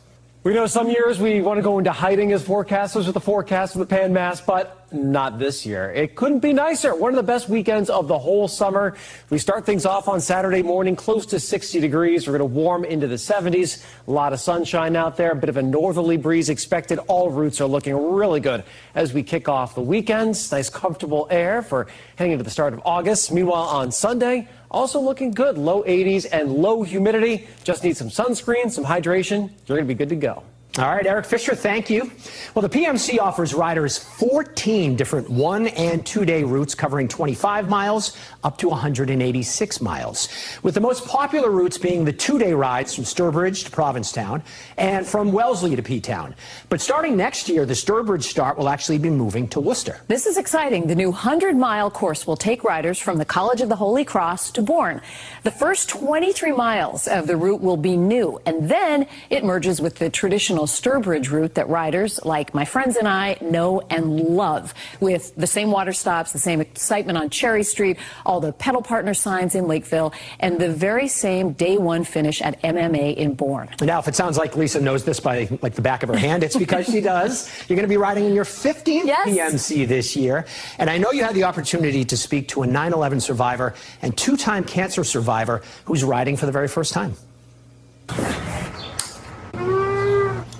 We know some years we want to go into hiding as forecasters with the forecast of the Pan Mass, but not this year. It couldn't be nicer. One of the best weekends of the whole summer. We start things off on Saturday morning, close to 60 degrees. We're going to warm into the 70s. A lot of sunshine out there, a bit of a northerly breeze expected. All routes are looking really good as we kick off the weekends. Nice comfortable air for heading into the start of August. Meanwhile, on Sunday, also looking good. Low 80s and low humidity. Just need some sunscreen, some hydration. You're going to be good to go. All right, Eric Fisher, thank you. Well, the PMC offers riders 14 different 1- and 2-day routes covering 25 miles up to 186 miles, with the most popular routes being the 2-day rides from Sturbridge to Provincetown and from Wellesley to P-Town. But starting next year, the Sturbridge start will actually be moving to Worcester. This is exciting. The new 100-mile course will take riders from the College of the Holy Cross to Bourne. The first 23 miles of the route will be new, and then it merges with the traditional Sturbridge route that riders like my friends and I know and love, with the same water stops, the same excitement on Cherry Street, all the pedal partner signs in Lakeville, and the very same day one finish at MMA in Bourne. Now, if it sounds like Lisa knows this by like the back of her hand, it's because she does. You're going to be riding in your 15th PMC this year, and I know you had the opportunity to speak to a 9/11 survivor and 2-time cancer survivor who's riding for the very first time.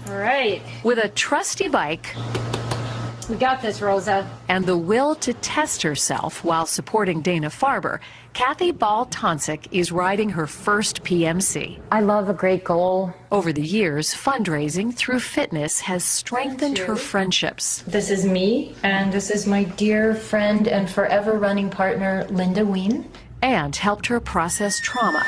Right. With a trusty bike. We got this, Rosa. And the will to test herself while supporting Dana-Farber, Kathy Ball-Tonsick is riding her first PMC. I love a great goal. Over the years, fundraising through fitness has strengthened her friendships. This is me, and this is my dear friend and forever running partner, Linda Ween. And helped her process trauma.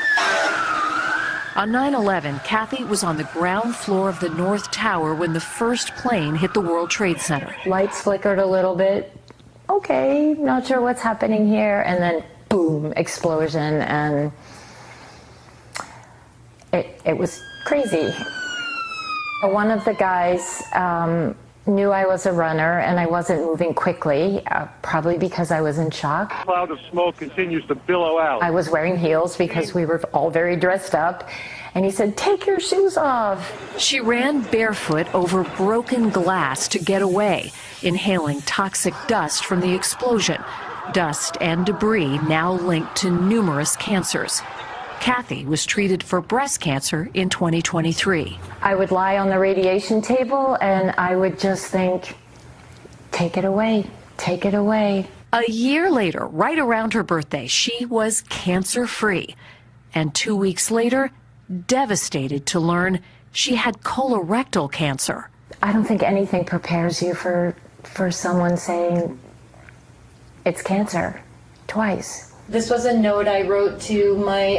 On 9/11, Kathy was on the ground floor of the North Tower when the first plane hit the World Trade Center. Lights flickered a little bit. Okay, not sure what's happening here. And then, boom, explosion. And it was crazy. One of the guys knew I was a runner and I wasn't moving quickly, probably because I was in shock. A cloud of smoke continues to billow out. I was wearing heels because we were all very dressed up, and he said, "Take your shoes off." She ran barefoot over broken glass to get away, inhaling toxic dust from the explosion. Dust and debris now linked to numerous cancers. Kathy was treated for breast cancer in 2023. I would lie on the radiation table and I would just think, take it away, take it away. A year later, right around her birthday, she was cancer-free. And 2 weeks later, devastated to learn she had colorectal cancer. I don't think anything prepares you for someone saying it's cancer twice. This was a note I wrote to my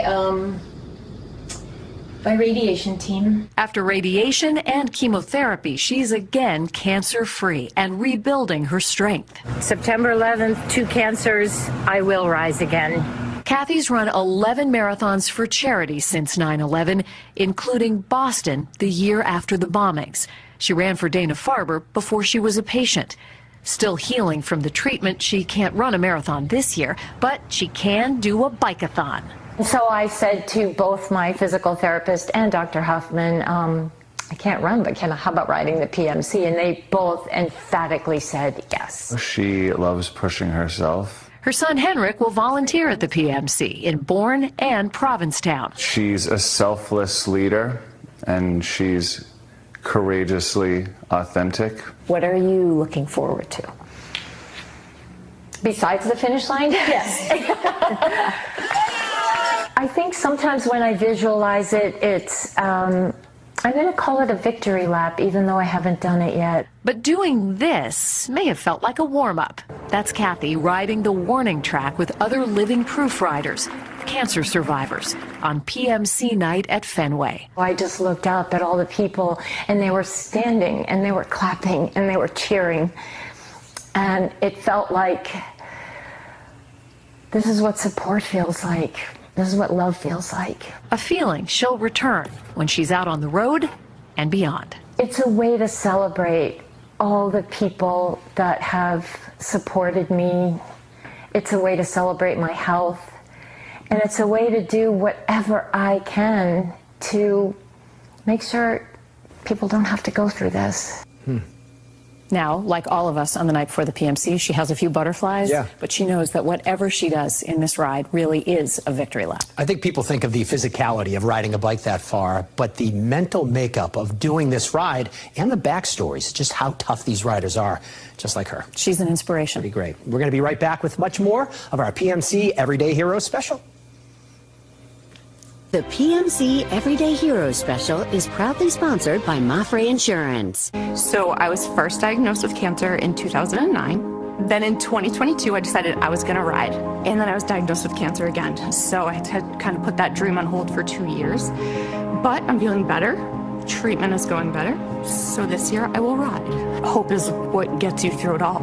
radiation team. After radiation and chemotherapy, she's again cancer-free and rebuilding her strength. September 11th, 2 cancers, I will rise again. Kathy's run 11 marathons for charity since 9/11, including Boston the year after the bombings. She ran for Dana-Farber before she was a patient. Still healing from the treatment, she can't run a marathon this year, but she can do a bike-a-thon. So I said to both my physical therapist and Dr. Huffman, I can't run, but how about riding the PMC? And they both emphatically said yes. She loves pushing herself. Her son Henrik will volunteer at the PMC in Bourne and Provincetown. She's a selfless leader, and she's courageously authentic. What are you looking forward to? Besides the finish line? Yes. I think sometimes when I visualize it, it's, I'm going to call it a victory lap, even though I haven't done it yet. But doing this may have felt like a warm-up. That's Kathy riding the warning track with other living proof riders, cancer survivors, on PMC night at Fenway. I just looked up at all the people, and they were standing, and they were clapping, and they were cheering. And it felt like this is what support feels like. This is what love feels like. A feeling she'll return when she's out on the road and beyond. It's a way to celebrate all the people that have supported me. It's a way to celebrate my health. And it's a way to do whatever I can to make sure people don't have to go through this. Now, like all of us on the night before the PMC, she has a few butterflies, but she knows that whatever she does in this ride really is a victory lap. I think people think of the physicality of riding a bike that far, but the mental makeup of doing this ride and the backstories, just how tough these riders are, just like her. She's an inspiration. Pretty great. We're going to be right back with much more of our PMC Everyday Heroes special. The PMC Everyday Heroes special is proudly sponsored by Mafre Insurance. So I was first diagnosed with cancer in 2009. Then in 2022, I decided I was going to ride. And then I was diagnosed with cancer again. So I had kind of put that dream on hold for 2 years. But I'm feeling better. Treatment is going better. So this year I will ride. Hope is what gets you through it all.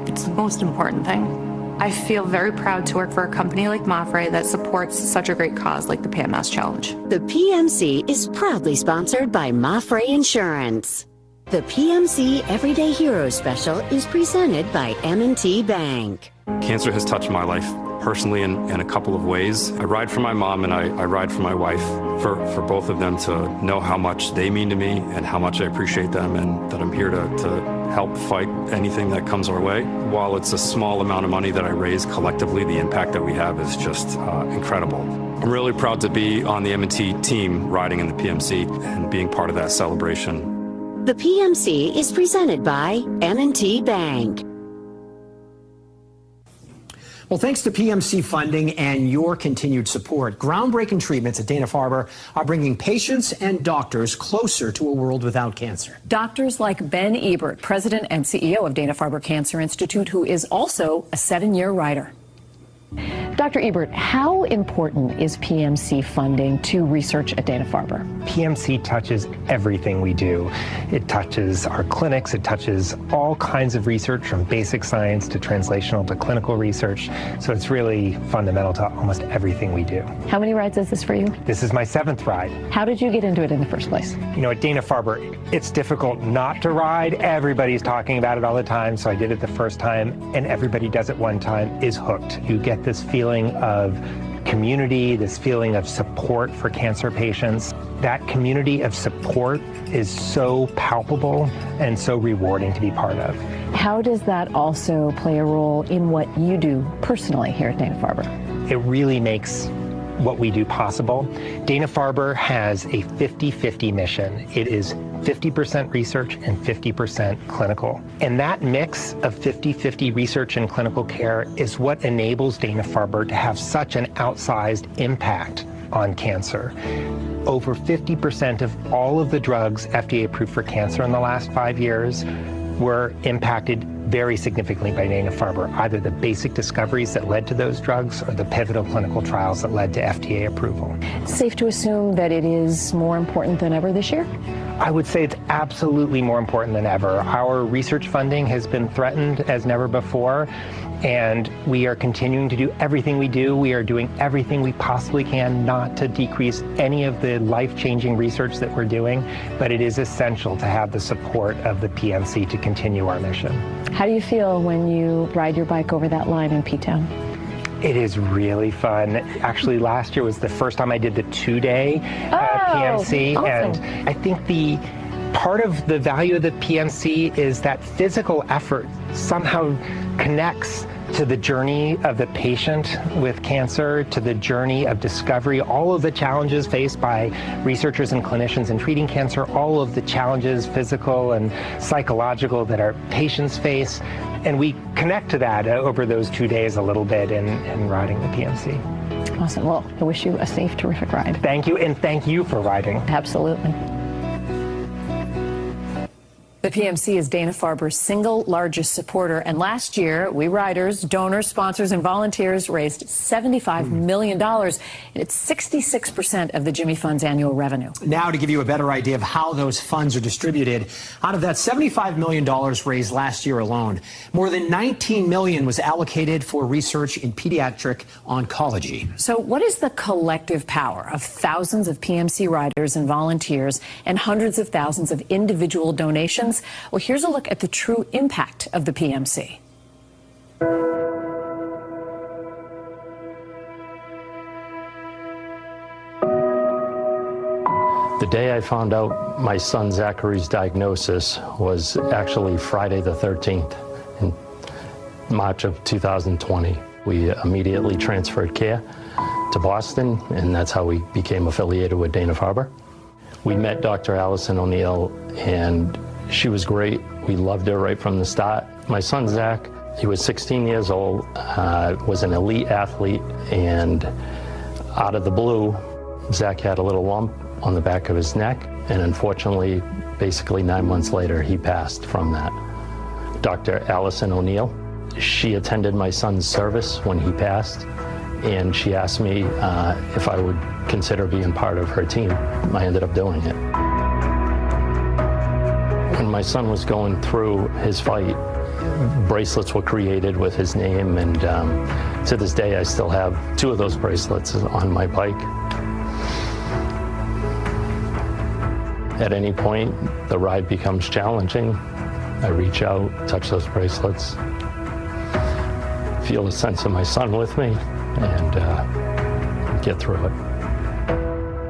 It's the most important thing. I feel very proud to work for a company like Mafre that supports such a great cause like the PMS Challenge. The PMC is proudly sponsored by Mafre Insurance. The PMC Everyday Heroes special is presented by M&T Bank. Cancer has touched my life personally in a couple of ways. I ride for my mom and I ride for my wife, for both of them to know how much they mean to me and how much I appreciate them, and that I'm here to help fight anything that comes our way. While it's a small amount of money that I raise, collectively the impact that we have is just incredible. I'm really proud to be on the M&T team riding in the PMC and being part of that celebration. The PMC is presented by M&T Bank. Well, thanks to PMC funding and your continued support, groundbreaking treatments at Dana-Farber are bringing patients and doctors closer to a world without cancer. Doctors like Ben Ebert, president and CEO of Dana-Farber Cancer Institute, who is also a 7-year rider. Dr. Ebert, how important is PMC funding to research at Dana-Farber? PMC touches everything we do. It touches our clinics, it touches all kinds of research from basic science to translational to clinical research. So it's really fundamental to almost everything we do. How many rides is this for you? This is my 7th ride. How did you get into it in the first place? You know, at Dana-Farber, it's difficult not to ride. Everybody's talking about it all the time, so I did it the first time, and everybody does it one time, is hooked. You get this feeling of community, this feeling of support for cancer patients. That community of support is so palpable and so rewarding to be part of. How does that also play a role in what you do personally here at Dana-Farber? It really makes what we do possible. Dana-Farber has a 50-50 mission. It is 50% research and 50% clinical. And that mix of 50-50 research and clinical care is what enables Dana-Farber to have such an outsized impact on cancer. Over 50% of all of the drugs FDA approved for cancer in the last 5 years were impacted very significantly by Dana-Farber, either the basic discoveries that led to those drugs or the pivotal clinical trials that led to FDA approval. Safe to assume that it is more important than ever this year? I would say it's absolutely more important than ever. Our research funding has been threatened as never before, and we are continuing to do everything we do. We are doing everything we possibly can not to decrease any of the life-changing research that we're doing, but it is essential to have the support of the PMC to continue our mission. How do you feel when you ride your bike over that line in P-Town? It is really fun. Actually, last year was the first time I did the 2-day PMC, awesome. and I think the part of the value of the PMC is that physical effort somehow connects to the journey of the patient with cancer, to the journey of discovery, all of the challenges faced by researchers and clinicians in treating cancer, all of the challenges, physical and psychological, that our patients face. And we connect to that over those 2 days a little bit in riding the PMC. Awesome. Well, I wish you a safe, terrific ride. Thank you, and thank you for riding. Absolutely. The PMC is Dana-Farber's single largest supporter, and last year, we riders, donors, sponsors, and volunteers raised $75 million, and it's 66% of the Jimmy Fund's annual revenue. Now, to give you a better idea of how those funds are distributed, out of that $75 million raised last year alone, more than $19 million was allocated for research in pediatric oncology. So what is the collective power of thousands of PMC riders and volunteers and hundreds of thousands of individual donations? Well, here's a look at the true impact of the PMC. The day I found out my son Zachary's diagnosis was actually Friday the 13th in March of 2020. We immediately transferred care to Boston, and that's how we became affiliated with Dana-Farber. We met Dr. Allison O'Neill, and she was great. We loved her right from the start. My son, Zach, he was 16 years old, was an elite athlete, and out of the blue, Zach had a little lump on the back of his neck, and unfortunately, basically 9 months later, he passed from that. Dr. Allison O'Neill, she attended my son's service when he passed, and she asked me if I would consider being part of her team. I ended up doing it. When my son was going through his fight, bracelets were created with his name, and to this day I still have 2 of those bracelets on my bike. At any point the ride becomes challenging, I reach out, touch those bracelets, feel the sense of my son with me, and get through it.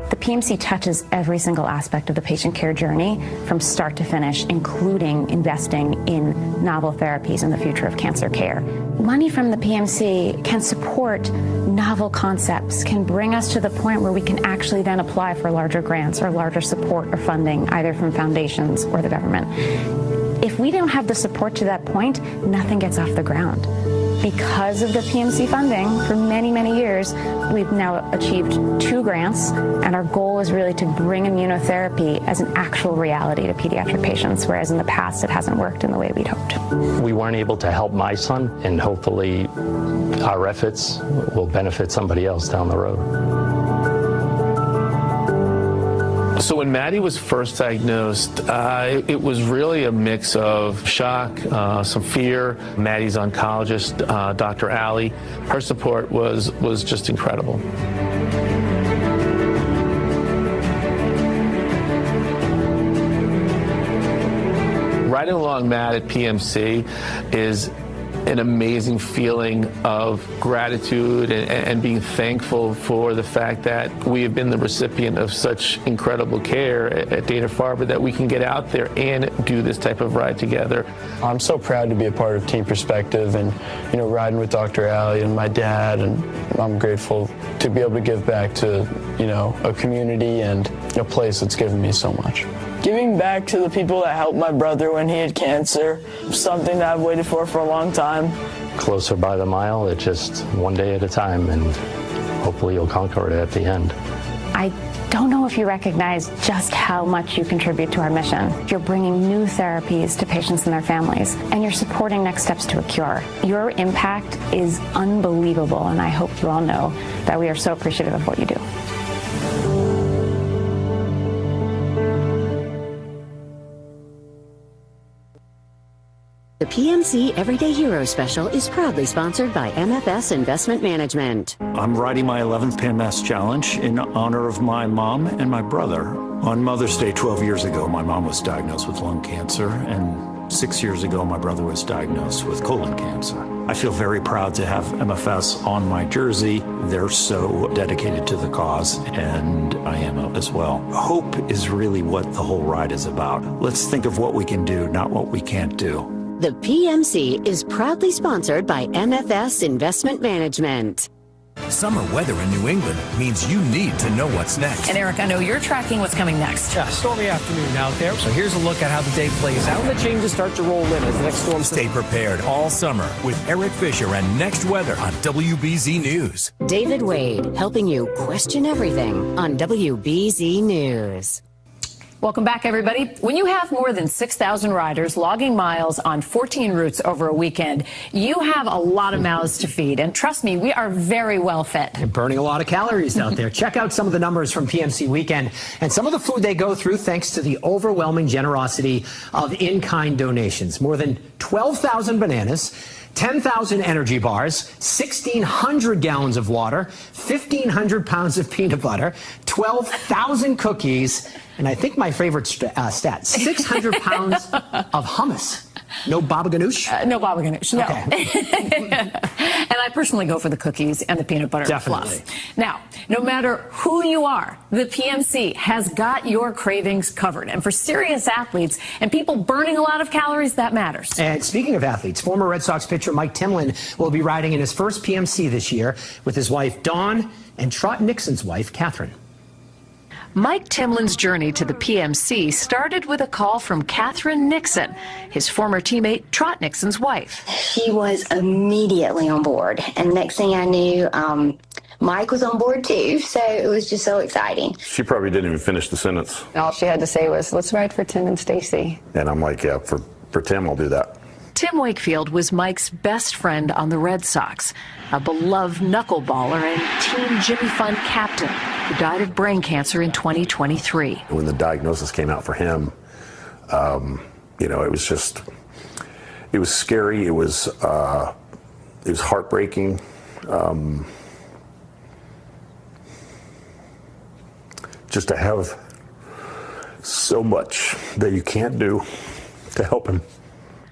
The PMC touches every single aspect of the patient care journey from start to finish, including investing in novel therapies and the future of cancer care. Money from the PMC can support novel concepts, can bring us to the point where we can actually then apply for larger grants or larger support or funding, either from foundations or the government. If we don't have the support to that point, nothing gets off the ground. Because of the PMC funding, for many, many years, we've now achieved 2 grants, and our goal is really to bring immunotherapy as an actual reality to pediatric patients, whereas in the past it hasn't worked in the way we'd hoped. We weren't able to help my son, and hopefully our efforts will benefit somebody else down the road. So when Maddie was first diagnosed, it was really a mix of shock, some fear. Maddie's oncologist, Dr. Allie, her support was just incredible. Riding along Matt at PMC is an amazing feeling of gratitude and being thankful for the fact that we have been the recipient of such incredible care at Dana-Farber, that we can get out there and do this type of ride together. I'm so proud to be a part of Team Perspective, and riding with Dr. Allie and my dad, and I'm grateful to be able to give back to a community and a place that's given me so much. Giving back to the people that helped my brother when he had cancer, something that I've waited for a long time. Closer by the mile, it's just one day at a time, and hopefully you'll conquer it at the end. I don't know if you recognize just how much you contribute to our mission. You're bringing new therapies to patients and their families, and you're supporting next steps to a cure. Your impact is unbelievable, and I hope you all know that we are so appreciative of what you do. The PMC Everyday Hero Special is proudly sponsored by MFS Investment Management. I'm riding my 11th PMS Challenge in honor of my mom and my brother. On Mother's Day 12 years ago, my mom was diagnosed with lung cancer, and 6 years ago, my brother was diagnosed with colon cancer. I feel very proud to have MFS on my jersey. They're so dedicated to the cause, and I am as well. Hope is really what the whole ride is about. Let's think of what we can do, not what we can't do. The PMC is proudly sponsored by MFS Investment Management. Summer weather in New England means you need to know what's next. And Eric, I know you're tracking what's coming next. Yeah, stormy afternoon out there. So here's a look at how the day plays out. And the changes start to roll in as the next storm. Stay prepared all summer with Eric Fisher and Next Weather on WBZ News. David Wade, helping you question everything on WBZ News. Welcome back, everybody. When you have more than 6,000 riders logging miles on 14 routes over a weekend, you have a lot of mouths to feed. And trust me, we are very well fed. They're burning a lot of calories out there. Check out some of the numbers from PMC Weekend and some of the food they go through thanks to the overwhelming generosity of in-kind donations. More than 12,000 bananas, 10,000 energy bars, 1,600 gallons of water, 1,500 pounds of peanut butter, 12,000 cookies, and I think my favorite stat, 600 pounds of hummus. No baba ganoush? No baba ganoush, no. Okay. And I personally go for the cookies and the peanut butter Definitely. fluff. Now, no matter who you are, the PMC has got your cravings covered. And for serious athletes and people burning a lot of calories, that matters. And speaking of athletes, former Red Sox pitcher Mike Timlin will be riding in his first PMC this year with his wife Dawn and Trot Nixon's wife Catherine. Mike Timlin's journey to the PMC started with a call from Catherine Nixon, his former teammate Trot Nixon's wife. He was immediately on board, and next thing I knew, Mike was on board too, so it was just so exciting. She probably didn't even finish the sentence. All she had to say was, let's ride for Tim and Stacy. And I'm like, yeah, for Tim, I'll do that. Tim Wakefield was Mike's best friend on the Red Sox, a beloved knuckleballer and Team Jimmy Fund captain who died of brain cancer in 2023. When the diagnosis came out for him, you know, it was scary. It was heartbreaking. Just to have so much that you can't do to help him.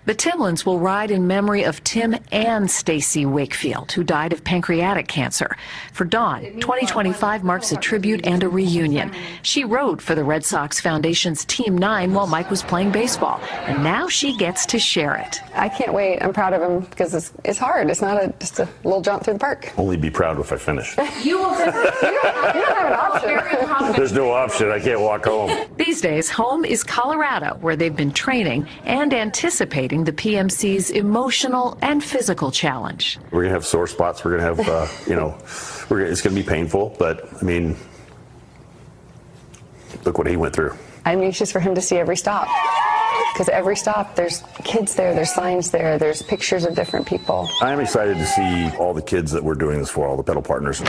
The Timlins will ride in memory of Tim and Stacy Wakefield, who died of pancreatic cancer. For Dawn, 2025 marks a tribute and a reunion. She rode for the Red Sox Foundation's Team 9 while Mike was playing baseball, and now she gets to share it. I can't wait. I'm proud of him because it's hard. It's not just a little jaunt through the park. Only be proud if I finish. You don't have an option. There's no option. I can't walk home. These days, home is Colorado, where they've been training and anticipating the PMC's emotional and physical challenge. We're going to have sore spots. We're going to have, you know, it's going to be painful. But, I mean, look what he went through. I'm anxious for him to see every stop. Because every stop, there's kids there, there's signs there, there's pictures of different people. I am excited to see all the kids that we're doing this for, all the pedal partners.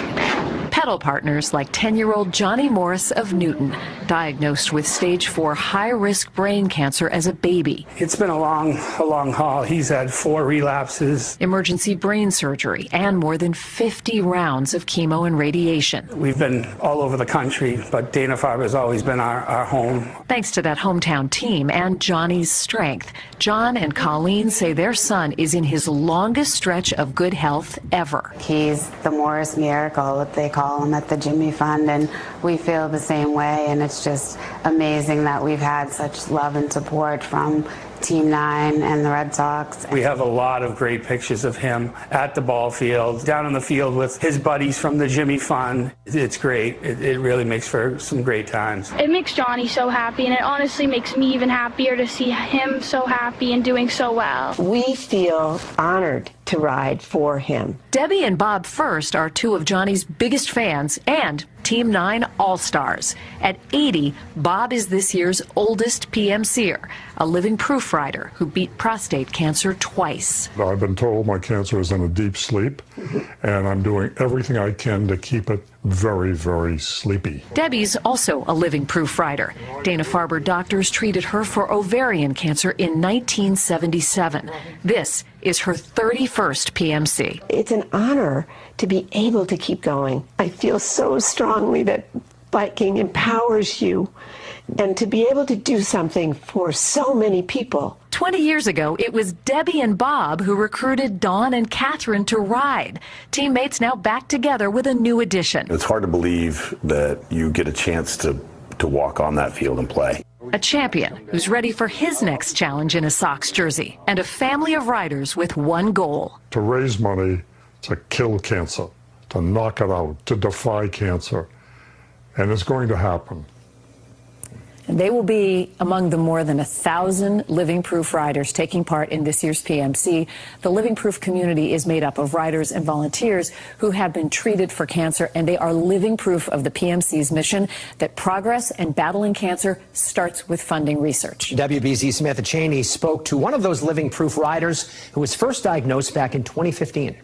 Pedal partners like 10-year-old Johnny Morris of Newton, diagnosed with stage 4 high-risk brain cancer as a baby. It's been a long haul. He's had 4 relapses. Emergency brain surgery and more than 50 rounds of chemo and radiation. We've been all over the country, but Dana-Farber has always been our home. Thanks to that hometown team and Johnny's strength, John and Colleen say their son is in his longest stretch of good health ever. He's the Morris Miracle, what they call him at the Jimmy Fund, and we feel the same way, and it's just amazing that we've had such love and support from Team 9 and the Red Sox. We have a lot of great pictures of him at the ball field, down in the field with his buddies from the Jimmy Fund. It's great. It really makes for some great times. It makes Johnny so happy, and it honestly makes me even happier to see him so happy and doing so well. We feel honored to ride for him. Debbie and Bob First are 2 of Johnny's biggest fans and Team 9 All-Stars. At 80, Bob is this year's oldest PMCer, a living proof rider who beat prostate cancer twice. I've been told my cancer is in a deep sleep, and I'm doing everything I can to keep it very, very sleepy. Debbie's also a living proof rider. Dana-Farber doctors treated her for ovarian cancer in 1977. This is her 31st PMC. It's an honor to be able to keep going. I feel so strongly that biking empowers you And to be able to do something for so many people. 20 years ago, it was Debbie and Bob who recruited Dawn and Catherine to ride. Teammates now back together with a new addition. It's hard to believe that you get a chance to walk on that field and play. A champion who's ready for his next challenge in a Sox jersey, and a family of riders with one goal. To raise money to kill cancer, to knock it out, to defy cancer. And it's going to happen. And they will be among the more than 1,000 Living Proof riders taking part in this year's PMC. The Living Proof community is made up of riders and volunteers who have been treated for cancer, and they are living proof of the PMC's mission that progress in battling cancer starts with funding research. WBZ's Samantha Cheney spoke to one of those Living Proof riders who was first diagnosed back in 2015.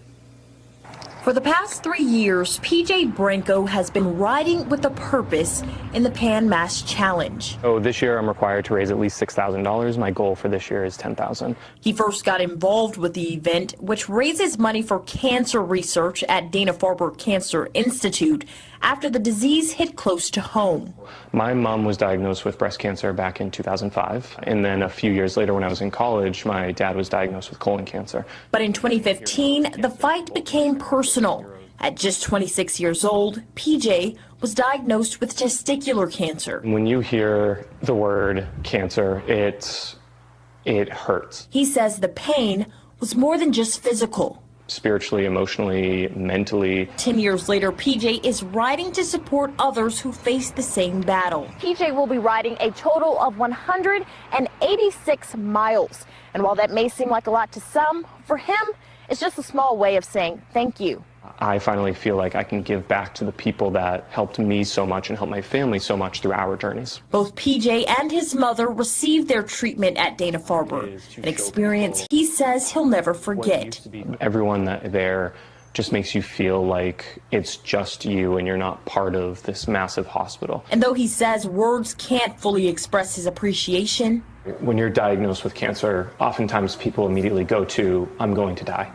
For the past 3 years, PJ Branco has been riding with a purpose in the Pan Mass Challenge. So this year I'm required to raise at least $6,000. My goal for this year is $10,000. He first got involved with the event, which raises money for cancer research at Dana-Farber Cancer Institute after the disease hit close to home. My mom was diagnosed with breast cancer back in 2005. And then a few years later when I was in college, my dad was diagnosed with colon cancer. But in 2015, the fight became personal. At just 26 years old, PJ was diagnosed with testicular cancer. When you hear the word cancer, it hurts. He says the pain was more than just physical. Spiritually, emotionally, mentally. 10 years later, PJ is riding to support others who face the same battle. PJ will be riding a total of 186 miles. And while that may seem like a lot to some, for him, it's just a small way of saying thank you. I finally feel like I can give back to the people that helped me so much and helped my family so much through our journeys. Both PJ and his mother received their treatment at Dana-Farber, an experience he says he'll never forget. Everyone there just makes you feel like it's just you and you're not part of this massive hospital. And though he says words can't fully express his appreciation, when you're diagnosed with cancer, oftentimes people immediately go to, I'm going to die.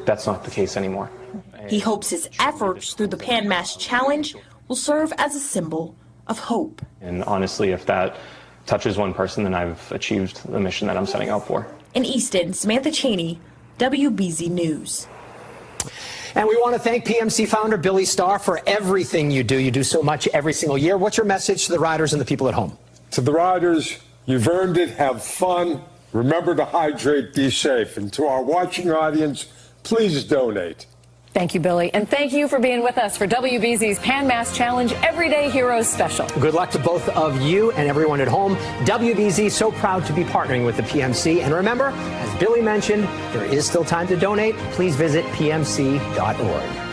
That's not the case anymore. He hopes his efforts through the Pan Mass Challenge will serve as a symbol of hope. And honestly, if that touches one person, then I've achieved the mission that I'm setting out for. In Easton, Samantha Cheney, WBZ News. And we want to thank PMC founder Billy Starr for everything you do. You do so much every single year. What's your message to the riders and the people at home? To the riders, you've earned it. Have fun. Remember to hydrate, be safe. And to our watching audience, please donate. Thank you, Billy. And thank you for being with us for WBZ's Pan Mass Challenge Everyday Heroes Special. Good luck to both of you and everyone at home. WBZ so proud to be partnering with the PMC. And remember, as Billy mentioned, there is still time to donate. Please visit pmc.org.